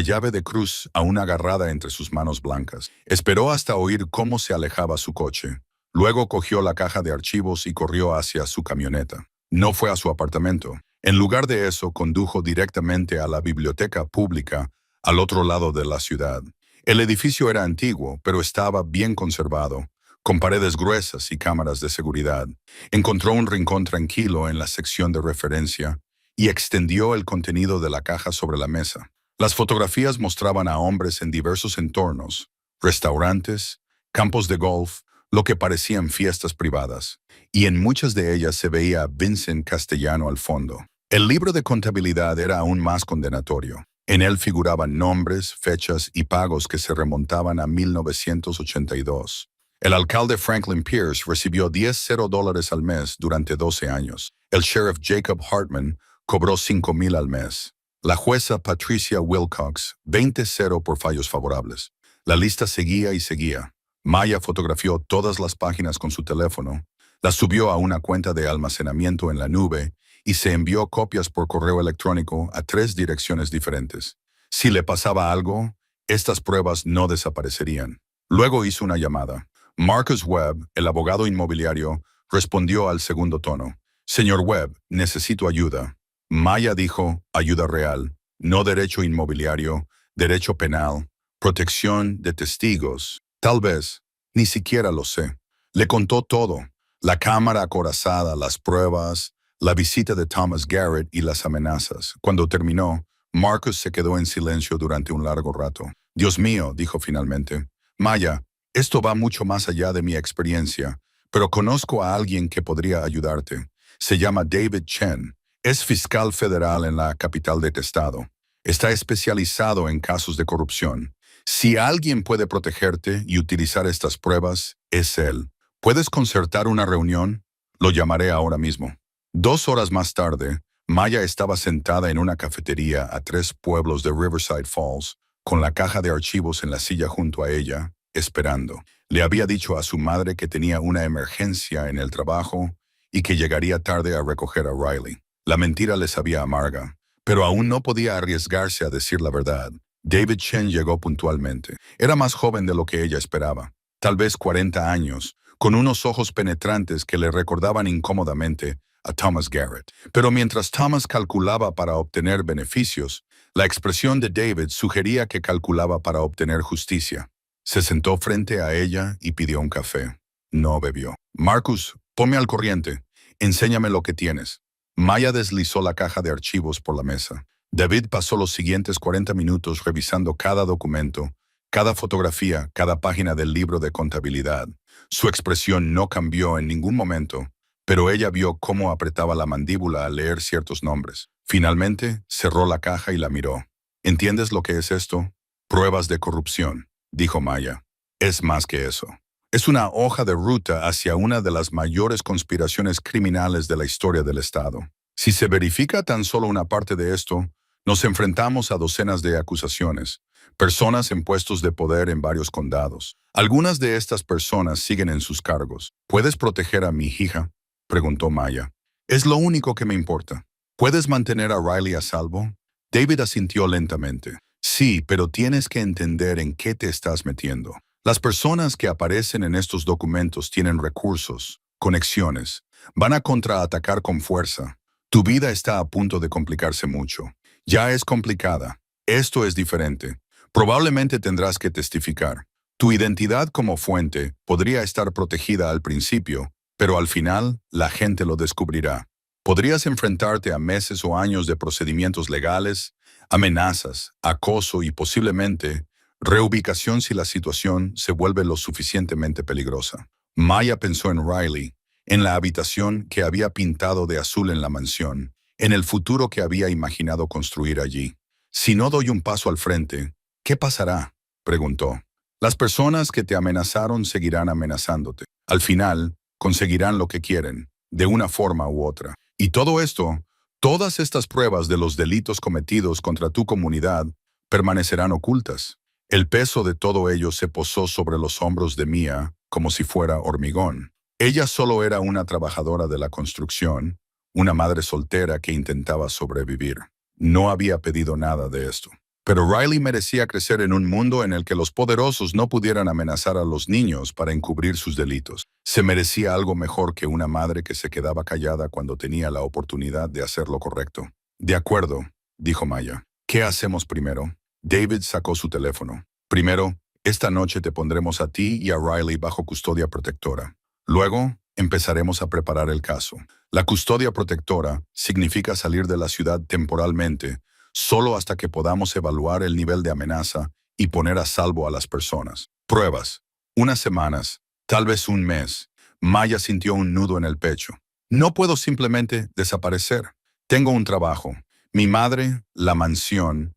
llave de cruz aún agarrada entre sus manos blancas. Esperó hasta oír cómo se alejaba su coche. Luego cogió la caja de archivos y corrió hacia su camioneta. No fue a su apartamento. En lugar de eso, condujo directamente a la biblioteca pública al otro lado de la ciudad. El edificio era antiguo, pero estaba bien conservado, con paredes gruesas y cámaras de seguridad. Encontró un rincón tranquilo en la sección de referencia y extendió el contenido de la caja sobre la mesa. Las fotografías mostraban a hombres en diversos entornos, restaurantes, campos de golf, lo que parecían fiestas privadas, y en muchas de ellas se veía a Vincent Castellano al fondo. El libro de contabilidad era aún más condenatorio. En él figuraban nombres, fechas y pagos que se remontaban a 1982. El alcalde Franklin Pierce recibió $10,000 al mes durante 12 años. El sheriff Jacob Hartman cobró $5,000 al mes. La jueza Patricia Wilcox, 20-0 por fallos favorables. La lista seguía y seguía. Maya fotografió todas las páginas con su teléfono, las subió a una cuenta de almacenamiento en la nube y se envió copias por correo electrónico a 3 direcciones diferentes. Si le pasaba algo, estas pruebas no desaparecerían. Luego hizo una llamada. Marcus Webb, el abogado inmobiliario, respondió al segundo tono. Señor Webb, necesito ayuda. Maya dijo, ayuda real, no derecho inmobiliario, derecho penal, protección de testigos. Tal vez, ni siquiera lo sé. Le contó todo, la cámara acorazada, las pruebas, la visita de Thomas Garrett y las amenazas. Cuando terminó, Marcus se quedó en silencio durante un largo rato. Dios mío, dijo finalmente. Maya, esto va mucho más allá de mi experiencia, pero conozco a alguien que podría ayudarte. Se llama David Chen. Es fiscal federal en la capital de estado. Está especializado en casos de corrupción. Si alguien puede protegerte y utilizar estas pruebas, es él. ¿Puedes concertar una reunión? Lo llamaré ahora mismo. 2 horas más tarde, Maya estaba sentada en una cafetería a 3 pueblos de Riverside Falls, con la caja de archivos en la silla junto a ella, esperando. Le había dicho a su madre que tenía una emergencia en el trabajo y que llegaría tarde a recoger a Riley. La mentira le sabía amarga, pero aún no podía arriesgarse a decir la verdad. David Chen llegó puntualmente. Era más joven de lo que ella esperaba, tal vez 40 años, con unos ojos penetrantes que le recordaban incómodamente a Thomas Garrett. Pero mientras Thomas calculaba para obtener beneficios, la expresión de David sugería que calculaba para obtener justicia. Se sentó frente a ella y pidió un café. No bebió. Marcus, ponme al corriente. Enséñame lo que tienes. Maya deslizó la caja de archivos por la mesa. David pasó los siguientes 40 minutos revisando cada documento, cada fotografía, cada página del libro de contabilidad. Su expresión no cambió en ningún momento, pero ella vio cómo apretaba la mandíbula al leer ciertos nombres. Finalmente, cerró la caja y la miró. ¿Entiendes lo que es esto? Pruebas de corrupción, dijo Maya. Es más que eso. Es una hoja de ruta hacia una de las mayores conspiraciones criminales de la historia del Estado. Si se verifica tan solo una parte de esto, nos enfrentamos a docenas de acusaciones, personas en puestos de poder en varios condados. Algunas de estas personas siguen en sus cargos. ¿Puedes proteger a mi hija?, preguntó Maya. Es lo único que me importa. ¿Puedes mantener a Riley a salvo? David asintió lentamente. Sí, pero tienes que entender en qué te estás metiendo. Las personas que aparecen en estos documentos tienen recursos, conexiones. Van a contraatacar con fuerza. Tu vida está a punto de complicarse mucho. Ya es complicada. Esto es diferente. Probablemente tendrás que testificar. Tu identidad como fuente podría estar protegida al principio, pero al final la gente lo descubrirá. Podrías enfrentarte a meses o años de procedimientos legales, amenazas, acoso y posiblemente reubicación si la situación se vuelve lo suficientemente peligrosa. Maya pensó en Riley, en la habitación que había pintado de azul en la mansión, en el futuro que había imaginado construir allí. Si no doy un paso al frente, ¿qué pasará?, preguntó. Las personas que te amenazaron seguirán amenazándote. Al final, conseguirán lo que quieren, de una forma u otra. Y todo esto, todas estas pruebas de los delitos cometidos contra tu comunidad, permanecerán ocultas. El peso de todo ello se posó sobre los hombros de Mia como si fuera hormigón. Ella solo era una trabajadora de la construcción, una madre soltera que intentaba sobrevivir. No había pedido nada de esto. Pero Riley merecía crecer en un mundo en el que los poderosos no pudieran amenazar a los niños para encubrir sus delitos. Se merecía algo mejor que una madre que se quedaba callada cuando tenía la oportunidad de hacer lo correcto. De acuerdo, dijo Maya. ¿Qué hacemos primero? David sacó su teléfono. Primero, esta noche te pondremos a ti y a Riley bajo custodia protectora. Luego, empezaremos a preparar el caso. La custodia protectora significa salir de la ciudad temporalmente, solo hasta que podamos evaluar el nivel de amenaza y poner a salvo a las personas. Pruebas. Unas semanas, tal vez un mes. Maya sintió un nudo en el pecho. No puedo simplemente desaparecer. Tengo un trabajo. Mi madre, la mansión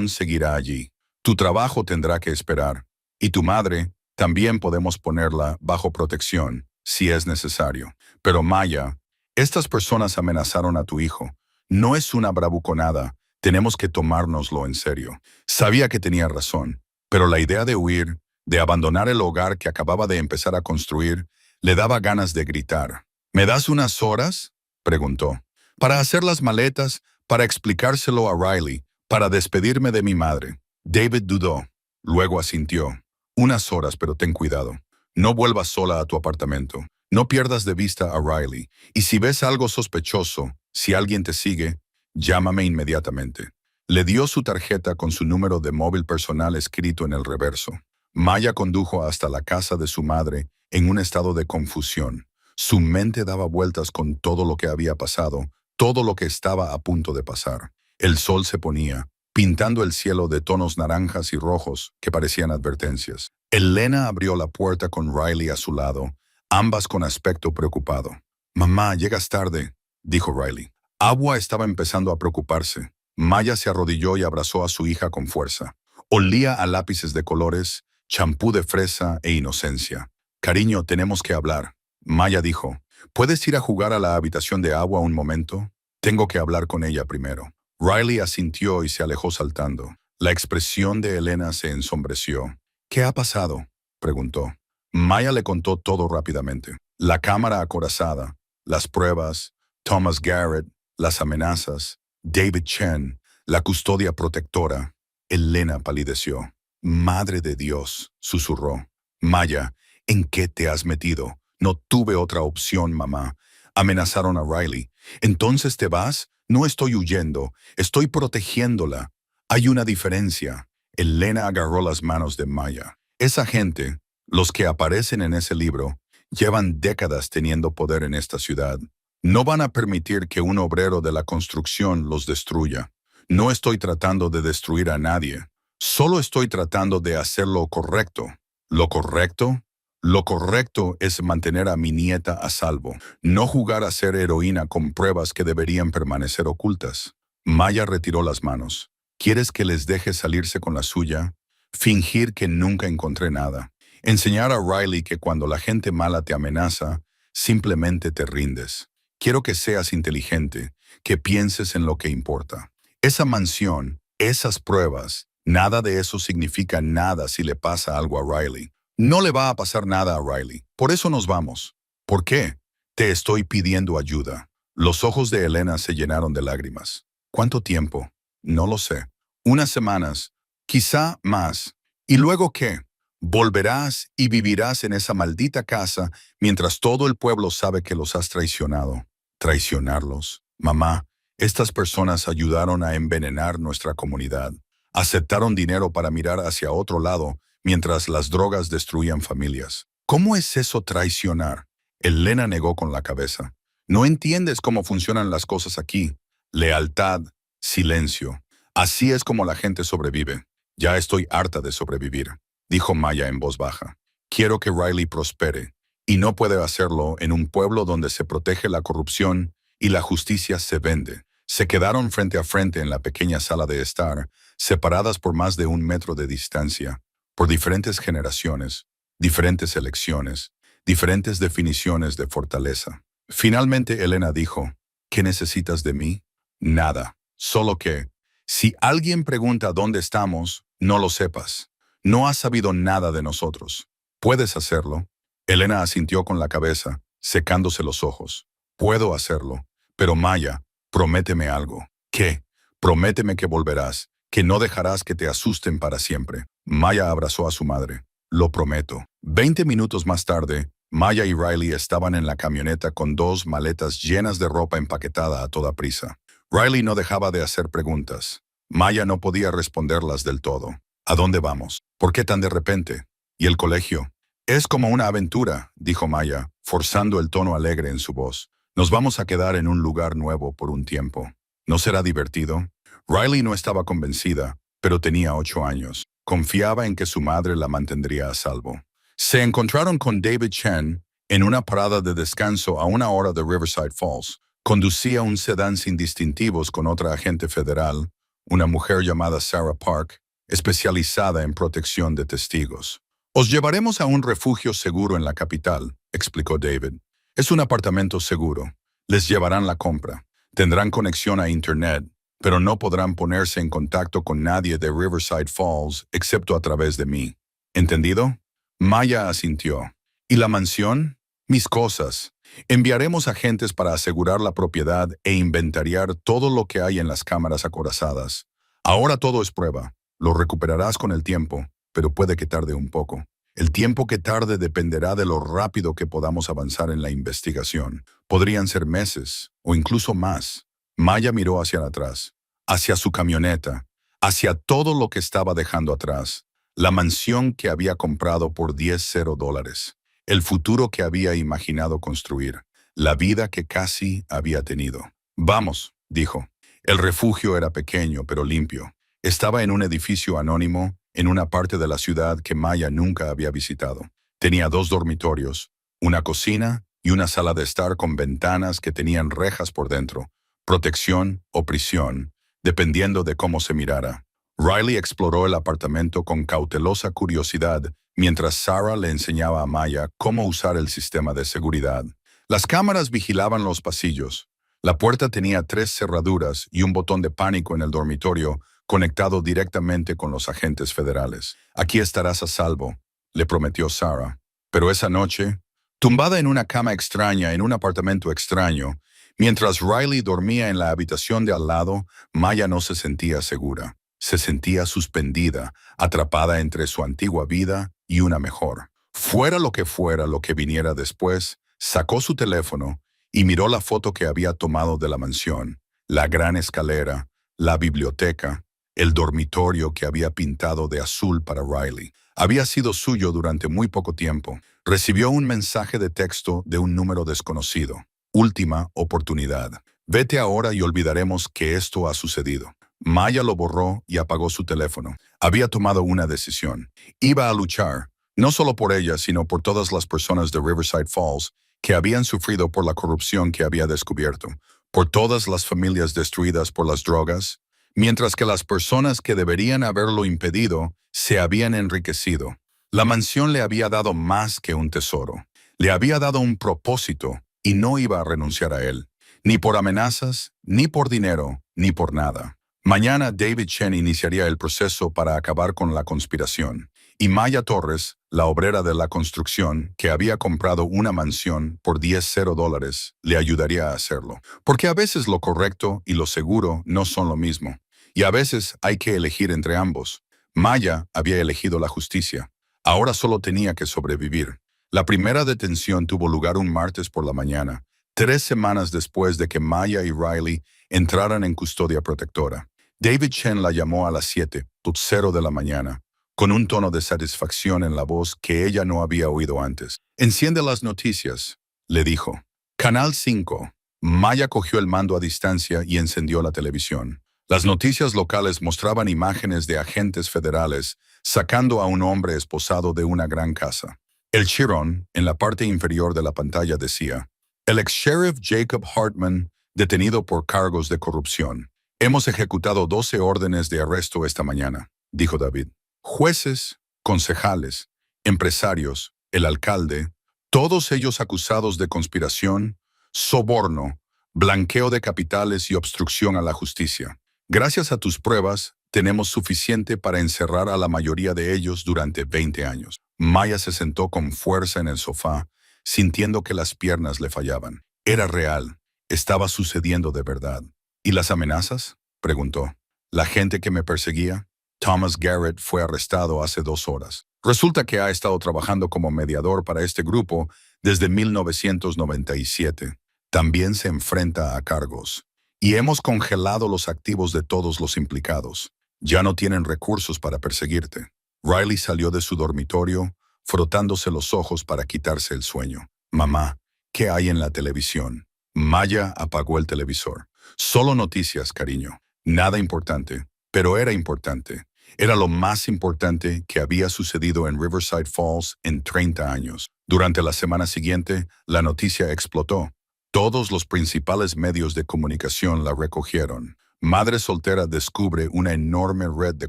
seguirá allí. Tu trabajo tendrá que esperar. Y tu madre, también podemos ponerla bajo protección, si es necesario. Pero Maya, estas personas amenazaron a tu hijo. No es una bravuconada. Tenemos que tomárnoslo en serio. Sabía que tenía razón, pero la idea de huir, de abandonar el hogar que acababa de empezar a construir, le daba ganas de gritar. ¿Me das unas horas?, preguntó. Para hacer las maletas, para explicárselo a Riley, para despedirme de mi madre. David dudó. Luego asintió. Unas horas, pero ten cuidado. No vuelvas sola a tu apartamento. No pierdas de vista a Riley. Y si ves algo sospechoso, si alguien te sigue, llámame inmediatamente. Le dio su tarjeta con su número de móvil personal escrito en el reverso. Maya condujo hasta la casa de su madre en un estado de confusión. Su mente daba vueltas con todo lo que había pasado, todo lo que estaba a punto de pasar. El sol se ponía, pintando el cielo de tonos naranjas y rojos que parecían advertencias. Elena abrió la puerta con Riley a su lado, ambas con aspecto preocupado. «Mamá, llegas tarde», dijo Riley. Agua estaba empezando a preocuparse. Maya se arrodilló y abrazó a su hija con fuerza. Olía a lápices de colores, champú de fresa e inocencia. «Cariño, tenemos que hablar», Maya dijo. «¿Puedes ir a jugar a la habitación de Agua un momento? Tengo que hablar con ella primero». Riley asintió y se alejó saltando. La expresión de Elena se ensombreció. «¿Qué ha pasado?», preguntó. Maya le contó todo rápidamente. La cámara acorazada, las pruebas, Thomas Garrett, las amenazas, David Chen, la custodia protectora. Elena palideció. «Madre de Dios», susurró. «Maya, ¿en qué te has metido? No tuve otra opción, mamá. Amenazaron a Riley. ¿Entonces te vas? No estoy huyendo, estoy protegiéndola. Hay una diferencia». Elena agarró las manos de Maya. «Esa gente, los que aparecen en ese libro, llevan décadas teniendo poder en esta ciudad. No van a permitir que un obrero de la construcción los destruya. No estoy tratando de destruir a nadie. Solo estoy tratando de hacer lo correcto». «¿Lo correcto?» «Lo correcto es mantener a mi nieta a salvo, no jugar a ser heroína con pruebas que deberían permanecer ocultas». Maya retiró las manos. «¿Quieres que les deje salirse con la suya? Fingir que nunca encontré nada. Enseñar a Riley que cuando la gente mala te amenaza, simplemente te rindes. Quiero que seas inteligente, que pienses en lo que importa. Esa mansión, esas pruebas, nada de eso significa nada si le pasa algo a Riley. No le va a pasar nada a Riley. Por eso nos vamos». «¿Por qué?» «Te estoy pidiendo ayuda». Los ojos de Elena se llenaron de lágrimas. «¿Cuánto tiempo?» «No lo sé. Unas semanas, quizá más. ¿Y luego qué? Volverás y vivirás en esa maldita casa mientras todo el pueblo sabe que los has traicionado». «¿Traicionarlos? Mamá, estas personas ayudaron a envenenar nuestra comunidad. Aceptaron dinero para mirar hacia otro lado mientras las drogas destruían familias. ¿Cómo es eso traicionar?» Elena negó con la cabeza. «No entiendes cómo funcionan las cosas aquí. Lealtad, silencio. Así es como la gente sobrevive. Ya estoy harta de sobrevivir», dijo Maya en voz baja. «Quiero que Riley prospere, y no puede hacerlo en un pueblo donde se protege la corrupción y la justicia se vende». Se quedaron frente a frente en la pequeña sala de estar, separadas por más de 1 metro de distancia, por diferentes generaciones, diferentes elecciones, diferentes definiciones de fortaleza. Finalmente Elena dijo: «¿Qué necesitas de mí?» «Nada, solo que, si alguien pregunta dónde estamos, no lo sepas. No has sabido nada de nosotros. ¿Puedes hacerlo? Elena asintió con la cabeza, secándose los ojos. Puedo hacerlo. Pero Maya, prométeme algo. ¿Qué? Prométeme que volverás, que no dejarás que te asusten para siempre. Maya abrazó a su madre. Lo prometo. 20 minutos más tarde, Maya y Riley estaban en la camioneta con 2 maletas llenas de ropa empaquetada a toda prisa. Riley no dejaba de hacer preguntas. Maya no podía responderlas del todo. ¿A dónde vamos? ¿Por qué tan de repente? ¿Y el colegio? Es como una aventura, dijo Maya, forzando el tono alegre en su voz. Nos vamos a quedar en un lugar nuevo por un tiempo. ¿No será divertido? Riley no estaba convencida, pero tenía 8 años. Confiaba en que su madre la mantendría a salvo. Se encontraron con David Chen en una parada de descanso a 1 hora de Riverside Falls. Conducía un sedán sin distintivos con otra agente federal, una mujer llamada Sarah Park, especializada en protección de testigos. Os llevaremos a un refugio seguro en la capital, explicó David. Es un apartamento seguro. Les llevarán la compra. Tendrán conexión a Internet, pero no podrán ponerse en contacto con nadie de Riverside Falls excepto a través de mí. ¿Entendido? Maya asintió. ¿Y la mansión? Mis cosas. Enviaremos agentes para asegurar la propiedad e inventariar todo lo que hay en las cámaras acorazadas. Ahora todo es prueba. Lo recuperarás con el tiempo, pero puede que tarde un poco. El tiempo que tarde dependerá de lo rápido que podamos avanzar en la investigación. Podrían ser meses, o incluso más. Maya miró hacia atrás, hacia su camioneta, hacia todo lo que estaba dejando atrás. La mansión que había comprado por $10,000. El futuro que había imaginado construir. La vida que casi había tenido. Vamos, dijo. El refugio era pequeño, pero limpio. Estaba en un edificio anónimo, en una parte de la ciudad que Maya nunca había visitado. Tenía 2 dormitorios, una cocina y una sala de estar con ventanas que tenían rejas por dentro, protección o prisión, dependiendo de cómo se mirara. Riley exploró el apartamento con cautelosa curiosidad, mientras Sarah le enseñaba a Maya cómo usar el sistema de seguridad. Las cámaras vigilaban los pasillos. La puerta tenía 3 cerraduras y un botón de pánico en el dormitorio, conectado directamente con los agentes federales. Aquí estarás a salvo, le prometió Sarah. Pero esa noche, tumbada en una cama extraña en un apartamento extraño, mientras Riley dormía en la habitación de al lado, Maya no se sentía segura. Se sentía suspendida, atrapada entre su antigua vida y una mejor. Fuera lo que viniera después, sacó su teléfono y miró la foto que había tomado de la mansión, la gran escalera, la biblioteca, el dormitorio que había pintado de azul para Riley. Había sido suyo durante muy poco tiempo. Recibió un mensaje de texto de un número desconocido. Última oportunidad. Vete ahora y olvidaremos que esto ha sucedido. Maya lo borró y apagó su teléfono. Había tomado una decisión. Iba a luchar, no solo por ella, sino por todas las personas de Riverside Falls que habían sufrido por la corrupción que había descubierto, por todas las familias destruidas por las drogas, mientras que las personas que deberían haberlo impedido se habían enriquecido. La mansión le había dado más que un tesoro. Le había dado un propósito y no iba a renunciar a él, ni por amenazas, ni por dinero, ni por nada. Mañana David Chen iniciaría el proceso para acabar con la conspiración, y Maya Torres, la obrera de la construcción que había comprado una mansión por $10,000, le ayudaría a hacerlo. Porque a veces lo correcto y lo seguro no son lo mismo, y a veces hay que elegir entre ambos. Maya había elegido la justicia. Ahora solo tenía que sobrevivir. La primera detención tuvo lugar un martes por la mañana, 3 semanas después de que Maya y Riley entraran en custodia protectora. David Chen la llamó a las 7:00 de la mañana, con un tono de satisfacción en la voz que ella no había oído antes. Enciende las noticias, le dijo. Canal 5. Maya cogió el mando a distancia y encendió la televisión. Las noticias locales mostraban imágenes de agentes federales sacando a un hombre esposado de una gran casa. El chirón, en la parte inferior de la pantalla, decía: el ex-sheriff Jacob Hartman, detenido por cargos de corrupción. Hemos ejecutado 12 órdenes de arresto esta mañana, dijo David. Jueces, concejales, empresarios, el alcalde, todos ellos acusados de conspiración, soborno, blanqueo de capitales y obstrucción a la justicia. Gracias a tus pruebas, tenemos suficiente para encerrar a la mayoría de ellos durante 20 años. Maya se sentó con fuerza en el sofá, sintiendo que las piernas le fallaban. Era real. Estaba sucediendo de verdad. ¿Y las amenazas? Preguntó. ¿La gente que me perseguía? Thomas Garrett fue arrestado hace 2 horas. Resulta que ha estado trabajando como mediador para este grupo desde 1997. También se enfrenta a cargos. Y hemos congelado los activos de todos los implicados. Ya no tienen recursos para perseguirte. Riley salió de su dormitorio, frotándose los ojos para quitarse el sueño. Mamá, ¿qué hay en la televisión? Maya apagó el televisor. Solo noticias, cariño. Nada importante, pero era importante. Era lo más importante que había sucedido en Riverside Falls en 30 años. Durante la semana siguiente, la noticia explotó. Todos los principales medios de comunicación la recogieron. Madre soltera descubre una enorme red de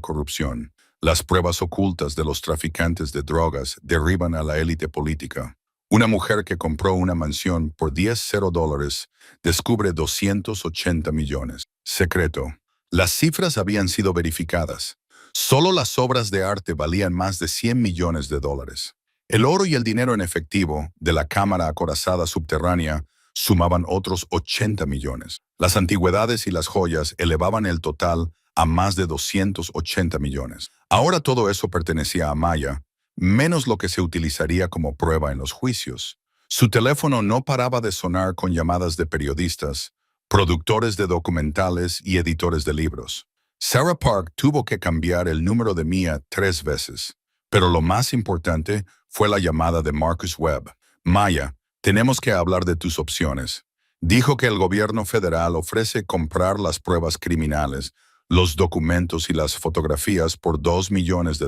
corrupción. Las pruebas ocultas de los traficantes de drogas derriban a la élite política. Una mujer que compró una mansión por $10 descubre 280 millones. Secreto. Las cifras habían sido verificadas. Solo las obras de arte valían más de $100 millones. El oro y el dinero en efectivo de la cámara acorazada subterránea sumaban otros 80 millones. Las antigüedades y las joyas elevaban el total a más de 280 millones. Ahora todo eso pertenecía a Maya, menos lo que se utilizaría como prueba en los juicios. Su teléfono no paraba de sonar con llamadas de periodistas, productores de documentales y editores de libros. Sarah Park tuvo que cambiar el número de Mia 3 veces, pero lo más importante fue la llamada de Marcus Webb. Maya, tenemos que hablar de tus opciones. Dijo que el gobierno federal ofrece comprar las pruebas criminales, los documentos y las fotografías por $2 millones.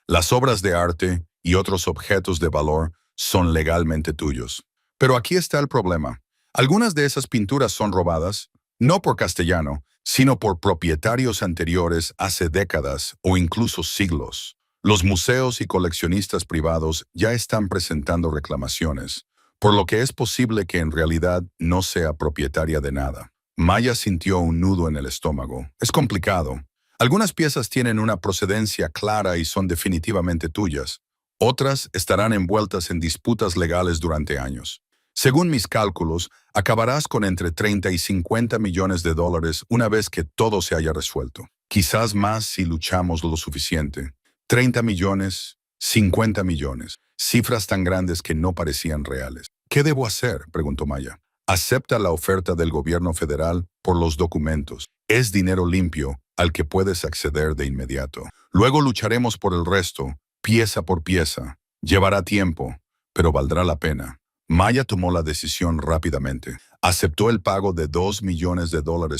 Las obras de arte y otros objetos de valor son legalmente tuyos. Pero aquí está el problema. Algunas de esas pinturas son robadas, no por Castellano, sino por propietarios anteriores hace décadas o incluso siglos. Los museos y coleccionistas privados ya están presentando reclamaciones, por lo que es posible que en realidad no sea propietaria de nada. Maya sintió un nudo en el estómago. Es complicado. Algunas piezas tienen una procedencia clara y son definitivamente tuyas. Otras estarán envueltas en disputas legales durante años. Según mis cálculos, acabarás con entre 30 y 50 millones de dólares una vez que todo se haya resuelto. Quizás más si luchamos lo suficiente. 30 millones, 50 millones. Cifras tan grandes que no parecían reales. ¿Qué debo hacer?, preguntó Maya. Acepta la oferta del gobierno federal por los documentos. Es dinero limpio al que puedes acceder de inmediato. Luego lucharemos por el resto, pieza por pieza. Llevará tiempo, pero valdrá la pena. Maya tomó la decisión rápidamente. Aceptó el pago de $2 millones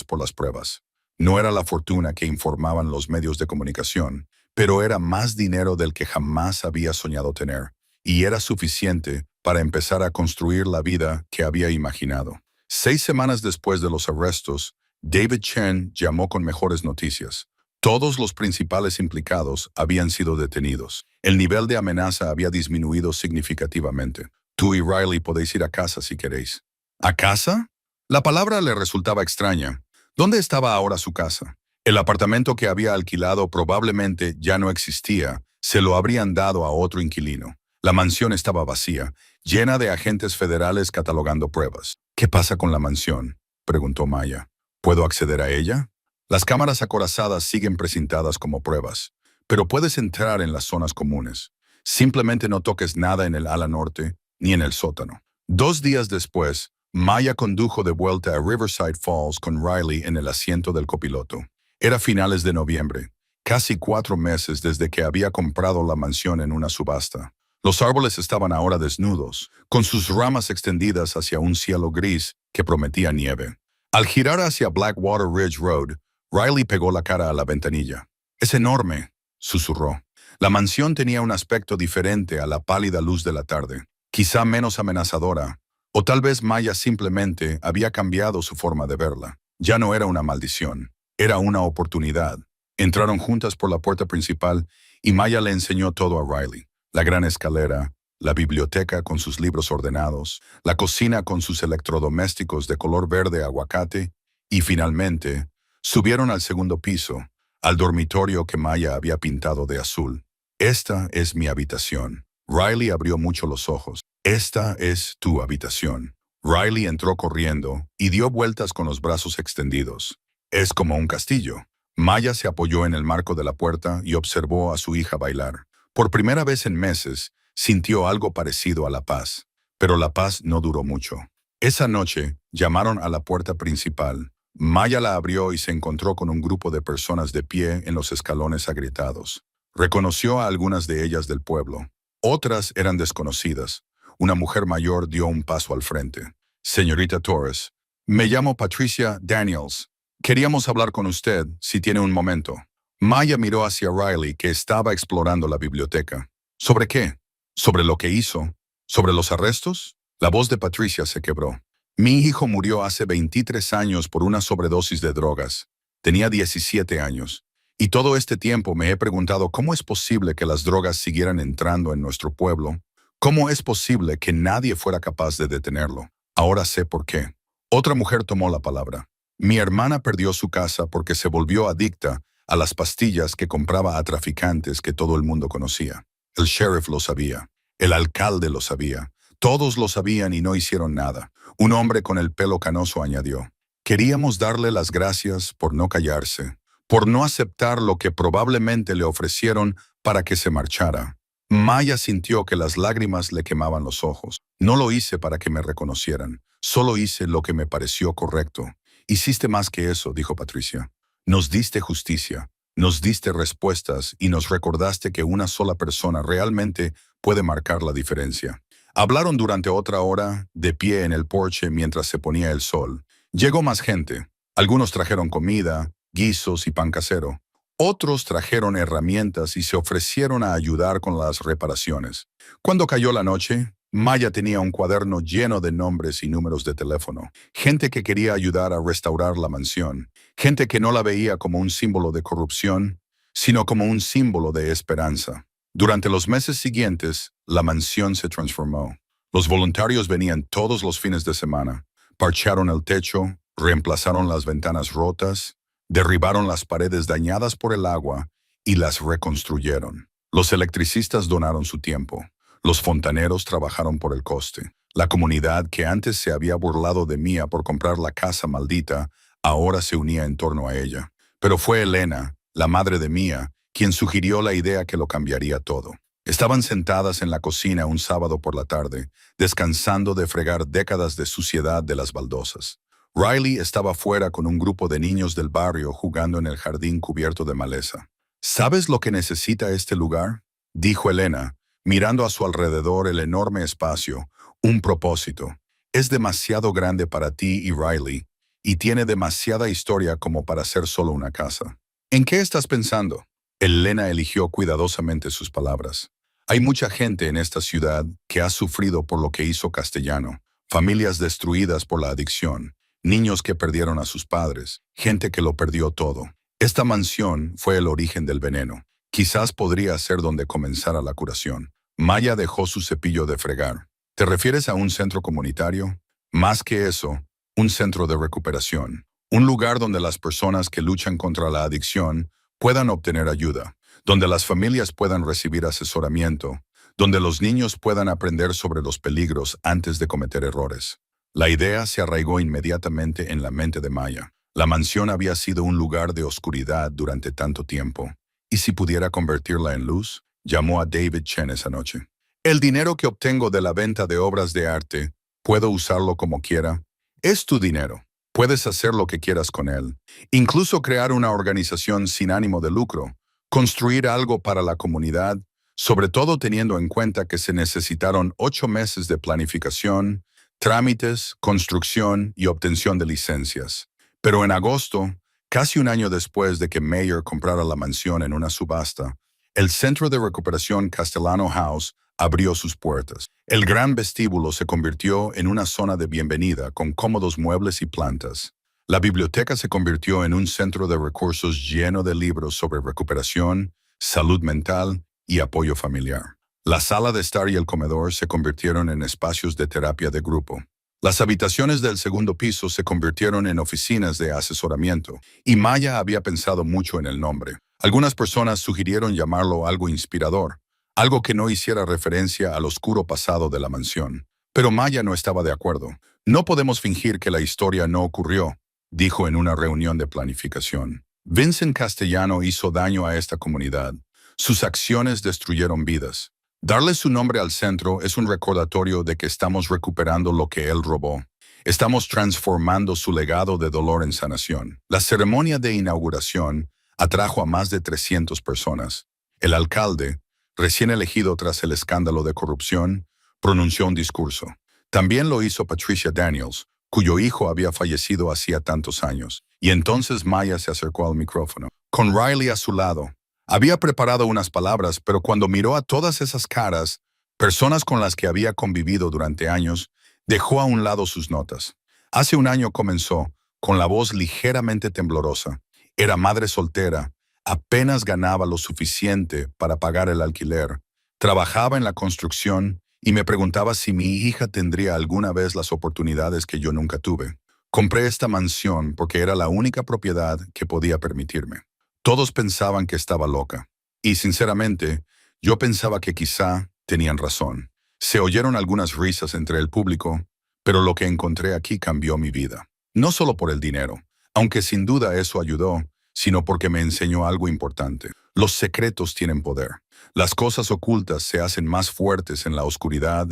por las pruebas. No era la fortuna que informaban los medios de comunicación, pero era más dinero del que jamás había soñado tener, y era suficiente para empezar a construir la vida que había imaginado. 6 semanas después de los arrestos, David Chen llamó con mejores noticias. Todos los principales implicados habían sido detenidos. El nivel de amenaza había disminuido significativamente. Tú y Riley podéis ir a casa si queréis. ¿A casa? La palabra le resultaba extraña. ¿Dónde estaba ahora su casa? El apartamento que había alquilado probablemente ya no existía. Se lo habrían dado a otro inquilino. La mansión estaba vacía, llena de agentes federales catalogando pruebas. ¿Qué pasa con la mansión?, preguntó Maya. ¿Puedo acceder a ella? Las cámaras acorazadas siguen precintadas como pruebas, pero puedes entrar en las zonas comunes. Simplemente no toques nada en el ala norte ni en el sótano. 2 días después, Maya condujo de vuelta a Riverside Falls con Riley en el asiento del copiloto. Era finales de noviembre, casi 4 meses desde que había comprado la mansión en una subasta. Los árboles estaban ahora desnudos, con sus ramas extendidas hacia un cielo gris que prometía nieve. Al girar hacia Blackwater Ridge Road, Riley pegó la cara a la ventanilla. «Es enorme», susurró. La mansión tenía un aspecto diferente a la pálida luz de la tarde, quizá menos amenazadora, o tal vez Maya simplemente había cambiado su forma de verla. Ya no era una maldición, era una oportunidad. Entraron juntas por la puerta principal y Maya le enseñó todo a Riley. La gran escalera, la biblioteca con sus libros ordenados, la cocina con sus electrodomésticos de color verde aguacate y, finalmente, subieron al segundo piso, al dormitorio que Maya había pintado de azul. Esta es mi habitación. Riley abrió mucho los ojos. Esta es tu habitación. Riley entró corriendo y dio vueltas con los brazos extendidos. Es como un castillo. Maya se apoyó en el marco de la puerta y observó a su hija bailar. Por primera vez en meses, sintió algo parecido a la paz. Pero la paz no duró mucho. Esa noche, llamaron a la puerta principal. Maya la abrió y se encontró con un grupo de personas de pie en los escalones agrietados. Reconoció a algunas de ellas del pueblo. Otras eran desconocidas. Una mujer mayor dio un paso al frente. Señorita Torres, me llamo Patricia Daniels. Queríamos hablar con usted, si tiene un momento. Maya miró hacia Riley, que estaba explorando la biblioteca. ¿Sobre qué? ¿Sobre lo que hizo? ¿Sobre los arrestos? La voz de Patricia se quebró. Mi hijo murió hace 23 años por una sobredosis de drogas. Tenía 17 años. Y todo este tiempo me he preguntado cómo es posible que las drogas siguieran entrando en nuestro pueblo. ¿Cómo es posible que nadie fuera capaz de detenerlo? Ahora sé por qué. Otra mujer tomó la palabra. Mi hermana perdió su casa porque se volvió adicta a las pastillas que compraba a traficantes que todo el mundo conocía. El sheriff lo sabía. El alcalde lo sabía. Todos lo sabían y no hicieron nada. Un hombre con el pelo canoso añadió. Queríamos darle las gracias por no callarse, por no aceptar lo que probablemente le ofrecieron para que se marchara. Maya sintió que las lágrimas le quemaban los ojos. No lo hice para que me reconocieran. Solo hice lo que me pareció correcto. Hiciste más que eso, dijo Patricia. Nos diste justicia, nos diste respuestas y nos recordaste que una sola persona realmente puede marcar la diferencia. Hablaron durante otra hora, de pie en el porche mientras se ponía el sol. Llegó más gente. Algunos trajeron comida, guisos y pan casero. Otros trajeron herramientas y se ofrecieron a ayudar con las reparaciones. Cuando cayó la noche, Maya tenía un cuaderno lleno de nombres y números de teléfono. Gente que quería ayudar a restaurar la mansión. Gente que no la veía como un símbolo de corrupción, sino como un símbolo de esperanza. Durante los meses siguientes, la mansión se transformó. Los voluntarios venían todos los fines de semana. Parcharon el techo, reemplazaron las ventanas rotas, derribaron las paredes dañadas por el agua y las reconstruyeron. Los electricistas donaron su tiempo. Los fontaneros trabajaron por el coste. La comunidad que antes se había burlado de Mia por comprar la casa maldita, ahora se unía en torno a ella. Pero fue Elena, la madre de Mia, quien sugirió la idea que lo cambiaría todo. Estaban sentadas en la cocina un sábado por la tarde, descansando de fregar décadas de suciedad de las baldosas. Riley estaba fuera con un grupo de niños del barrio jugando en el jardín cubierto de maleza. ¿Sabes lo que necesita este lugar?, dijo Elena, mirando a su alrededor el enorme espacio, un propósito. Es demasiado grande para ti y Riley, y tiene demasiada historia como para ser solo una casa. ¿En qué estás pensando? Elena eligió cuidadosamente sus palabras. Hay mucha gente en esta ciudad que ha sufrido por lo que hizo Castellano, familias destruidas por la adicción, niños que perdieron a sus padres, gente que lo perdió todo. Esta mansión fue el origen del veneno. Quizás podría ser donde comenzara la curación. Maya dejó su cepillo de fregar. ¿Te refieres a un centro comunitario? Más que eso, un centro de recuperación. Un lugar donde las personas que luchan contra la adicción puedan obtener ayuda, donde las familias puedan recibir asesoramiento, donde los niños puedan aprender sobre los peligros antes de cometer errores. La idea se arraigó inmediatamente en la mente de Maya. La mansión había sido un lugar de oscuridad durante tanto tiempo. ¿Y si pudiera convertirla en luz? Llamó a David Chen esa noche. El dinero que obtengo de la venta de obras de arte, ¿puedo usarlo como quiera? Es tu dinero. Puedes hacer lo que quieras con él. Incluso crear una organización sin ánimo de lucro. Construir algo para la comunidad, sobre todo teniendo en cuenta que se necesitaron 8 meses de planificación, trámites, construcción y obtención de licencias. Pero en agosto, casi un año después de que Mayer comprara la mansión en una subasta, el Centro de Recuperación Castellano House abrió sus puertas. El gran vestíbulo se convirtió en una zona de bienvenida con cómodos muebles y plantas. La biblioteca se convirtió en un centro de recursos lleno de libros sobre recuperación, salud mental y apoyo familiar. La sala de estar y el comedor se convirtieron en espacios de terapia de grupo. Las habitaciones del segundo piso se convirtieron en oficinas de asesoramiento, y Maya había pensado mucho en el nombre. Algunas personas sugirieron llamarlo algo inspirador, algo que no hiciera referencia al oscuro pasado de la mansión. Pero Maya no estaba de acuerdo. No podemos fingir que la historia no ocurrió, dijo en una reunión de planificación. Vincent Castellano hizo daño a esta comunidad. Sus acciones destruyeron vidas. Darle su nombre al centro es un recordatorio de que estamos recuperando lo que él robó. Estamos transformando su legado de dolor en sanación. La ceremonia de inauguración atrajo a más de 300 personas. El alcalde, recién elegido tras el escándalo de corrupción, pronunció un discurso. También lo hizo Patricia Daniels, cuyo hijo había fallecido hacía tantos años. Y entonces Maya se acercó al micrófono. Con Riley a su lado, había preparado unas palabras, pero cuando miró a todas esas caras, personas con las que había convivido durante años, dejó a un lado sus notas. Hace un año comenzó, con la voz ligeramente temblorosa. Era madre soltera, apenas ganaba lo suficiente para pagar el alquiler, trabajaba en la construcción y me preguntaba si mi hija tendría alguna vez las oportunidades que yo nunca tuve. Compré esta mansión porque era la única propiedad que podía permitirme. Todos pensaban que estaba loca. Y sinceramente, yo pensaba que quizá tenían razón. Se oyeron algunas risas entre el público, pero lo que encontré aquí cambió mi vida. No solo por el dinero, aunque sin duda eso ayudó, sino porque me enseñó algo importante. Los secretos tienen poder. Las cosas ocultas se hacen más fuertes en la oscuridad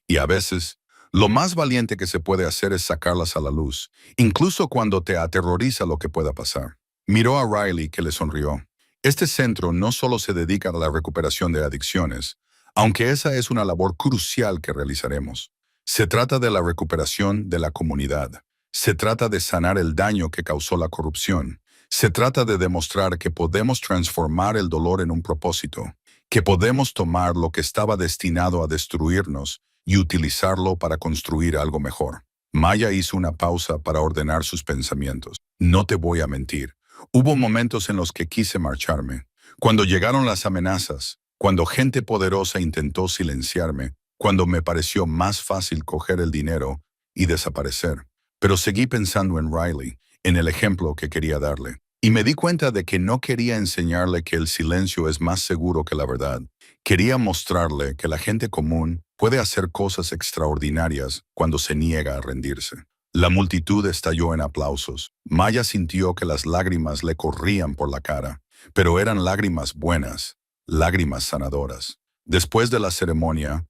y a veces, lo más valiente que se puede hacer es sacarlas a la luz, incluso cuando te aterroriza lo que pueda pasar. Miró a Riley, que le sonrió. Este centro no solo se dedica a la recuperación de adicciones, aunque esa es una labor crucial que realizaremos. Se trata de la recuperación de la comunidad. Se trata de sanar el daño que causó la corrupción. Se trata de demostrar que podemos transformar el dolor en un propósito, que podemos tomar lo que estaba destinado a destruirnos y utilizarlo para construir algo mejor. Maya hizo una pausa para ordenar sus pensamientos. No te voy a mentir. Hubo momentos en los que quise marcharme. Cuando llegaron las amenazas, cuando gente poderosa intentó silenciarme, cuando me pareció más fácil coger el dinero y desaparecer. Pero seguí pensando en Riley, en el ejemplo que quería darle. Y me di cuenta de que no quería enseñarle que el silencio es más seguro que la verdad. Quería mostrarle que la gente común puede hacer cosas extraordinarias cuando se niega a rendirse. La multitud estalló en aplausos. Maya sintió que las lágrimas le corrían por la cara, pero eran lágrimas buenas, lágrimas sanadoras. Después de la ceremonia,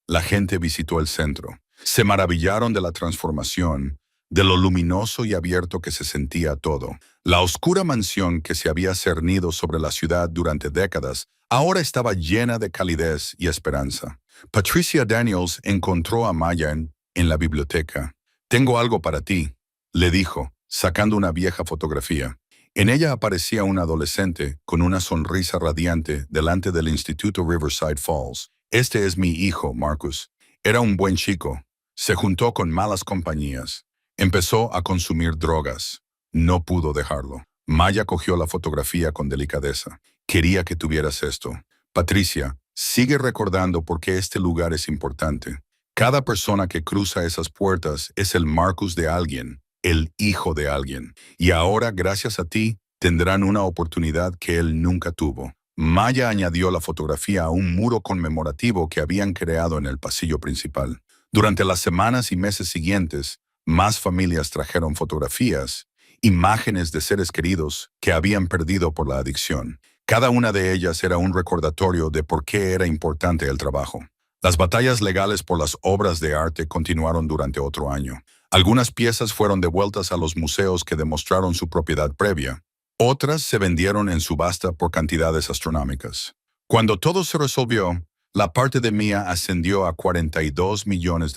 la gente visitó el centro. Se maravillaron de la transformación, de lo luminoso y abierto que se sentía todo. La oscura mansión que se había cernido sobre la ciudad durante décadas ahora estaba llena de calidez y esperanza. Patricia Daniels encontró a Maya en la biblioteca. «Tengo algo para ti», le dijo, sacando una vieja fotografía. En ella aparecía un adolescente con una sonrisa radiante delante del Instituto Riverside Falls. «Este es mi hijo, Marcus. Era un buen chico. Se juntó con malas compañías. Empezó a consumir drogas. No pudo dejarlo». Maya cogió la fotografía con delicadeza. «Quería que tuvieras esto. Patricia, sigue recordando por qué este lugar es importante. Cada persona que cruza esas puertas es el Marcus de alguien, el hijo de alguien. Y ahora, gracias a ti, tendrán una oportunidad que él nunca tuvo». Maya añadió la fotografía a un muro conmemorativo que habían creado en el pasillo principal. Durante las semanas y meses siguientes, más familias trajeron fotografías, imágenes de seres queridos que habían perdido por la adicción. Cada una de ellas era un recordatorio de por qué era importante el trabajo. Las batallas legales por las obras de arte continuaron durante otro año. Algunas piezas fueron devueltas a los museos que demostraron su propiedad previa. Otras se vendieron en subasta por cantidades astronómicas. Cuando todo se resolvió, la parte de Mia ascendió a $42 millones.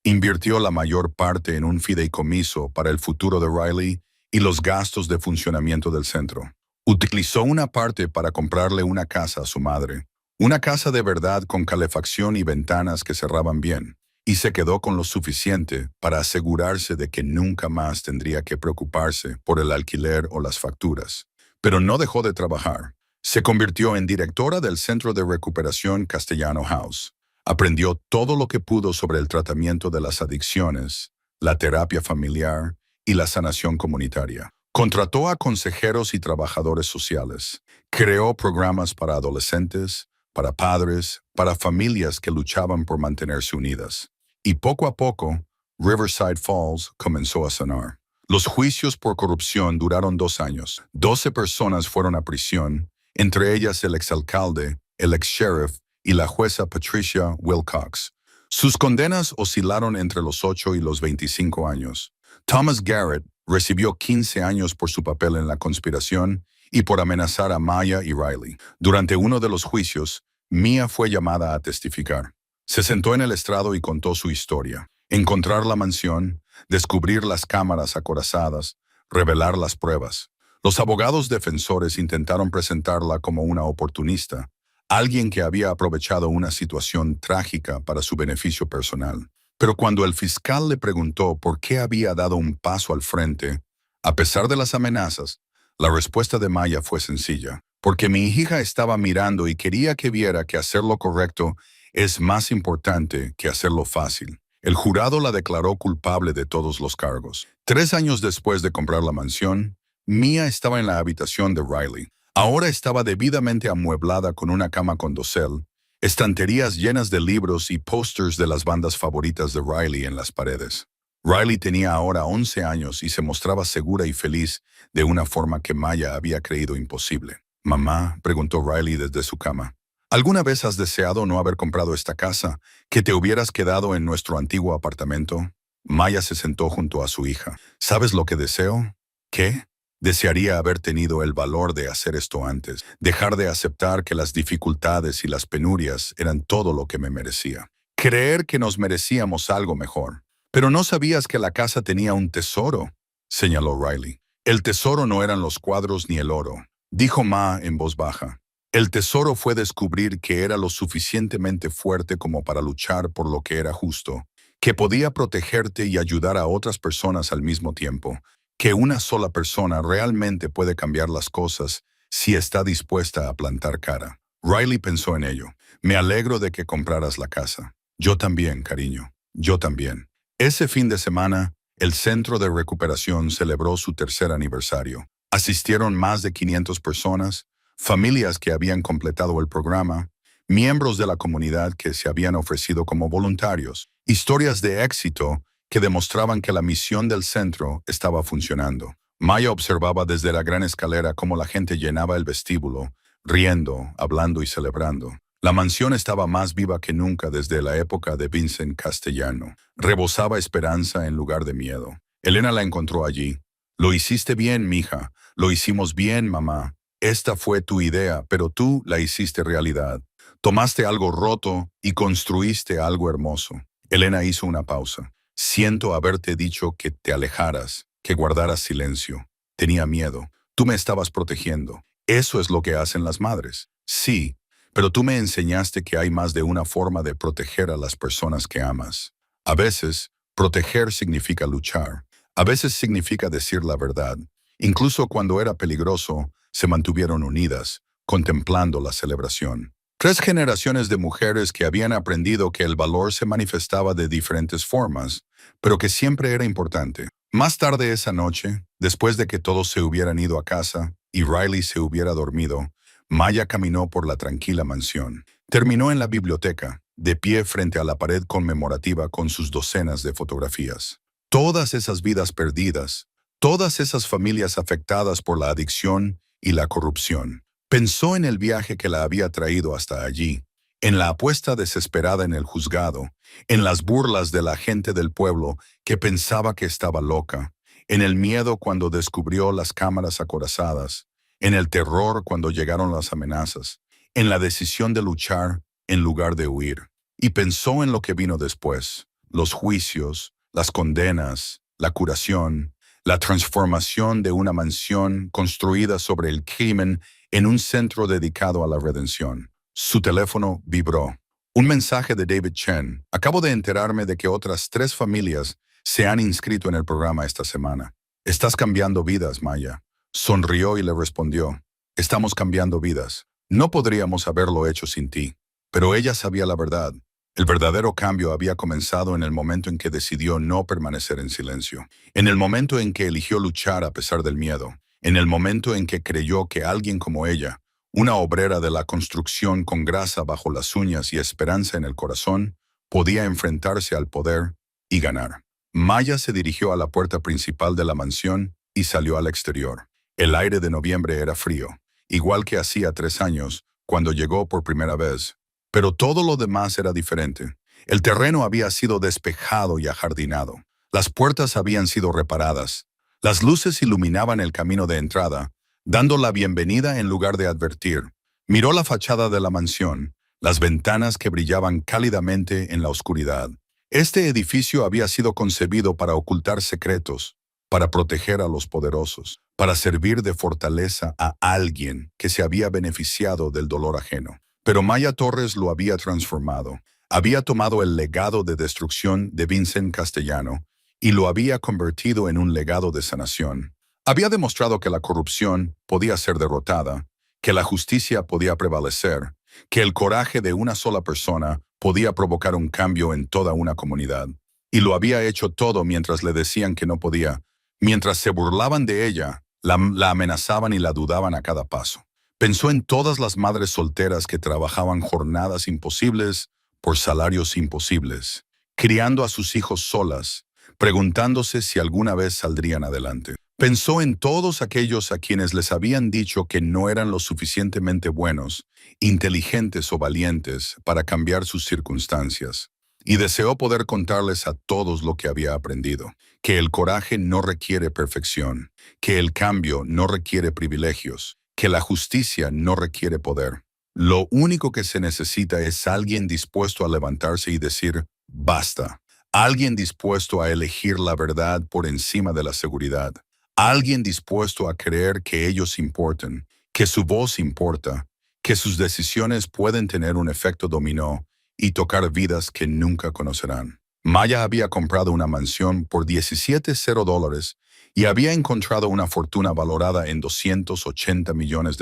Invirtió la mayor parte en un fideicomiso para el futuro de Riley y los gastos de funcionamiento del centro. Utilizó una parte para comprarle una casa a su madre, una casa de verdad con calefacción y ventanas que cerraban bien, y se quedó con lo suficiente para asegurarse de que nunca más tendría que preocuparse por el alquiler o las facturas. Pero no dejó de trabajar. Se convirtió en directora del Centro de Recuperación Castellano House. Aprendió todo lo que pudo sobre el tratamiento de las adicciones, la terapia familiar y la sanación comunitaria. Contrató a consejeros y trabajadores sociales. Creó programas para adolescentes, para padres, para familias que luchaban por mantenerse unidas. Y poco a poco, Riverside Falls comenzó a sanar. Los juicios por corrupción duraron 2 años. 12 personas fueron a prisión, entre ellas el exalcalde, el ex-sheriff y la jueza Patricia Wilcox. Sus condenas oscilaron entre los 8 y los 25 años. Thomas Garrett recibió 15 años por su papel en la conspiración y por amenazar a Maya y Riley. Durante uno de los juicios, Mia fue llamada a testificar. Se sentó en el estrado y contó su historia. Encontrar la mansión, descubrir las cámaras acorazadas, revelar las pruebas. Los abogados defensores intentaron presentarla como una oportunista, alguien que había aprovechado una situación trágica para su beneficio personal. Pero cuando el fiscal le preguntó por qué había dado un paso al frente, a pesar de las amenazas, la respuesta de Maya fue sencilla. Porque mi hija estaba mirando y quería que viera que hacer lo correcto es más importante que hacerlo fácil. El jurado la declaró culpable de todos los cargos. 3 años después de comprar la mansión, Mia estaba en la habitación de Riley. Ahora estaba debidamente amueblada con una cama con dosel, estanterías llenas de libros y pósters de las bandas favoritas de Riley en las paredes. Riley tenía ahora 11 años y se mostraba segura y feliz de una forma que Maya había creído imposible. «Mamá», preguntó Riley desde su cama, ¿alguna vez has deseado no haber comprado esta casa, que te hubieras quedado en nuestro antiguo apartamento? Maya se sentó junto a su hija. ¿Sabes lo que deseo? ¿Qué? Desearía haber tenido el valor de hacer esto antes, dejar de aceptar que las dificultades y las penurias eran todo lo que me merecía. Creer que nos merecíamos algo mejor. Pero no sabías que la casa tenía un tesoro, señaló Riley. El tesoro no eran los cuadros ni el oro, dijo Ma en voz baja. El tesoro fue descubrir que era lo suficientemente fuerte como para luchar por lo que era justo, que podía protegerte y ayudar a otras personas al mismo tiempo, que una sola persona realmente puede cambiar las cosas si está dispuesta a plantar cara. Riley pensó en ello. Me alegro de que compraras la casa. Yo también, cariño. Yo también. Ese fin de semana, el Centro de Recuperación celebró su 3er aniversario. Asistieron más de 500 personas, familias que habían completado el programa, miembros de la comunidad que se habían ofrecido como voluntarios, historias de éxito que demostraban que la misión del centro estaba funcionando. Maya observaba desde la gran escalera cómo la gente llenaba el vestíbulo, riendo, hablando y celebrando. La mansión estaba más viva que nunca desde la época de Vincent Castellano. Rebosaba esperanza en lugar de miedo. Elena la encontró allí. Lo hiciste bien, mija. Lo hicimos bien, mamá. Esta fue tu idea, pero tú la hiciste realidad. Tomaste algo roto y construiste algo hermoso. Elena hizo una pausa. Siento haberte dicho que te alejaras, que guardaras silencio. Tenía miedo. Tú me estabas protegiendo. Eso es lo que hacen las madres. Sí, pero tú me enseñaste que hay más de una forma de proteger a las personas que amas. A veces, proteger significa luchar. A veces significa decir la verdad. Incluso cuando era peligroso, se mantuvieron unidas, contemplando la celebración. 3 generaciones de mujeres que habían aprendido que el valor se manifestaba de diferentes formas, pero que siempre era importante. Más tarde esa noche, después de que todos se hubieran ido a casa y Riley se hubiera dormido, Maya caminó por la tranquila mansión. Terminó en la biblioteca, de pie frente a la pared conmemorativa con sus docenas de fotografías. Todas esas vidas perdidas, todas esas familias afectadas por la adicción y la corrupción. Pensó en el viaje que la había traído hasta allí, en la apuesta desesperada en el juzgado, en las burlas de la gente del pueblo que pensaba que estaba loca, en el miedo cuando descubrió las cámaras acorazadas, en el terror cuando llegaron las amenazas, en la decisión de luchar en lugar de huir. Y pensó en lo que vino después, los juicios, las condenas, la curación, la transformación de una mansión construida sobre el crimen en un centro dedicado a la redención. Su teléfono vibró. Un mensaje de David Chen. Acabo de enterarme de que otras 3 familias se han inscrito en el programa esta semana. Estás cambiando vidas, Maya. Sonrió y le respondió. Estamos cambiando vidas. No podríamos haberlo hecho sin ti. Pero ella sabía la verdad. El verdadero cambio había comenzado en el momento en que decidió no permanecer en silencio, en el momento en que eligió luchar a pesar del miedo, en el momento en que creyó que alguien como ella, una obrera de la construcción con grasa bajo las uñas y esperanza en el corazón, podía enfrentarse al poder y ganar. Maya se dirigió a la puerta principal de la mansión y salió al exterior. El aire de noviembre era frío, igual que hacía 3 años, cuando llegó por primera vez. Pero todo lo demás era diferente. El terreno había sido despejado y ajardinado. Las puertas habían sido reparadas. Las luces iluminaban el camino de entrada, dando la bienvenida en lugar de advertir. Miró la fachada de la mansión, las ventanas que brillaban cálidamente en la oscuridad. Este edificio había sido concebido para ocultar secretos, para proteger a los poderosos, para servir de fortaleza a alguien que se había beneficiado del dolor ajeno. Pero Maya Torres lo había transformado. Había tomado el legado de destrucción de Vincent Castellano y lo había convertido en un legado de sanación. Había demostrado que la corrupción podía ser derrotada, que la justicia podía prevalecer, que el coraje de una sola persona podía provocar un cambio en toda una comunidad. Y lo había hecho todo mientras le decían que no podía, mientras se burlaban de ella, la amenazaban y la dudaban a cada paso. Pensó en todas las madres solteras que trabajaban jornadas imposibles por salarios imposibles, criando a sus hijos solas, preguntándose si alguna vez saldrían adelante. Pensó en todos aquellos a quienes les habían dicho que no eran lo suficientemente buenos, inteligentes o valientes para cambiar sus circunstancias, y deseó poder contarles a todos lo que había aprendido, que el coraje no requiere perfección, que el cambio no requiere privilegios, que la justicia no requiere poder. Lo único que se necesita es alguien dispuesto a levantarse y decir, basta. Alguien dispuesto a elegir la verdad por encima de la seguridad. Alguien dispuesto a creer que ellos importan, que su voz importa, que sus decisiones pueden tener un efecto dominó y tocar vidas que nunca conocerán. Maya había comprado una mansión por $17,000 y había encontrado una fortuna valorada en $280 millones.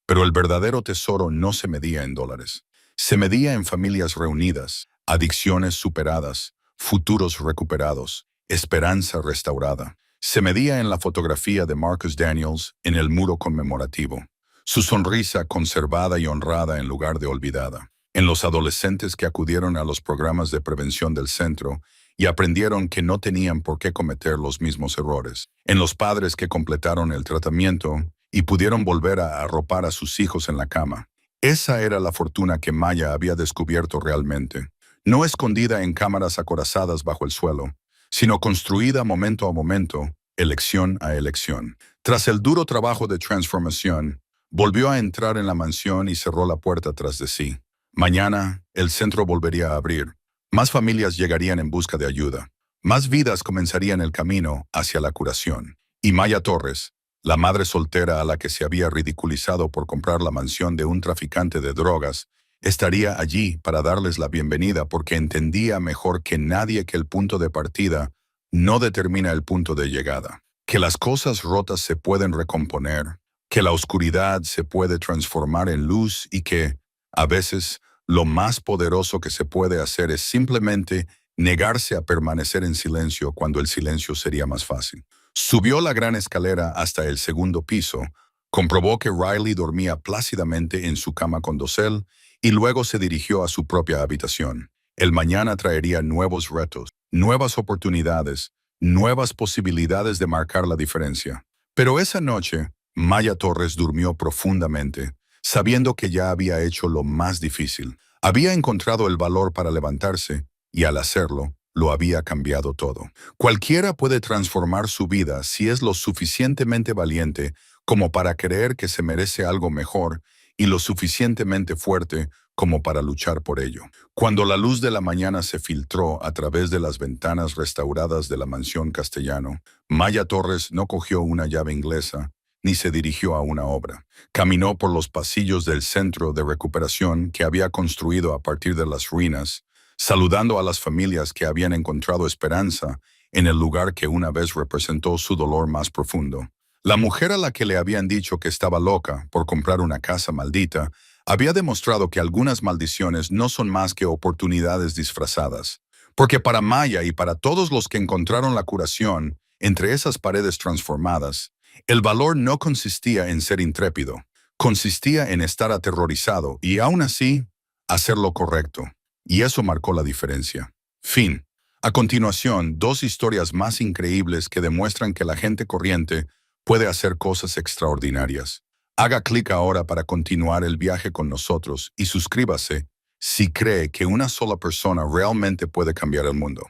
Pero el verdadero tesoro no se medía en dólares. Se medía en familias reunidas, adicciones superadas, futuros recuperados, esperanza restaurada. Se medía en la fotografía de Marcus Daniels en el muro conmemorativo, su sonrisa conservada y honrada en lugar de olvidada, en los adolescentes que acudieron a los programas de prevención del centro y aprendieron que no tenían por qué cometer los mismos errores, en los padres que completaron el tratamiento y pudieron volver a arropar a sus hijos en la cama. Esa era la fortuna que Maya había descubierto realmente, no escondida en cámaras acorazadas bajo el suelo, sino construida momento a momento, elección a elección. Tras el duro trabajo de transformación, volvió a entrar en la mansión y cerró la puerta tras de sí. Mañana, el centro volvería a abrir. Más familias llegarían en busca de ayuda. Más vidas comenzarían el camino hacia la curación. Y Maya Torres, la madre soltera a la que se había ridiculizado por comprar la mansión de un traficante de drogas, estaría allí para darles la bienvenida porque entendía mejor que nadie que el punto de partida no determina el punto de llegada, que las cosas rotas se pueden recomponer, que la oscuridad se puede transformar en luz y que, a veces, lo más poderoso que se puede hacer es simplemente negarse a permanecer en silencio cuando el silencio sería más fácil. Subió la gran escalera hasta el segundo piso, comprobó que Riley dormía plácidamente en su cama con dosel y luego se dirigió a su propia habitación. El mañana traería nuevos retos, nuevas oportunidades, nuevas posibilidades de marcar la diferencia. Pero esa noche, Maya Torres durmió profundamente, sabiendo que ya había hecho lo más difícil. Había encontrado el valor para levantarse y al hacerlo, lo había cambiado todo. Cualquiera puede transformar su vida si es lo suficientemente valiente como para creer que se merece algo mejor y lo suficientemente fuerte como para luchar por ello. Cuando la luz de la mañana se filtró a través de las ventanas restauradas de la mansión Castellano, Maya Torres no cogió una llave inglesa ni se dirigió a una obra. Caminó por los pasillos del centro de recuperación que había construido a partir de las ruinas, saludando a las familias que habían encontrado esperanza en el lugar que una vez representó su dolor más profundo. La mujer a la que le habían dicho que estaba loca por comprar una casa maldita Había demostrado que algunas maldiciones no son más que oportunidades disfrazadas. Porque para Maya y para todos los que encontraron la curación entre esas paredes transformadas, el valor no consistía en ser intrépido, consistía en estar aterrorizado y aún así hacer lo correcto. Y eso marcó la diferencia. Fin. A continuación, dos historias más increíbles que demuestran que la gente corriente puede hacer cosas extraordinarias. Haga clic ahora para continuar el viaje con nosotros y suscríbase si cree que una sola persona realmente puede cambiar el mundo.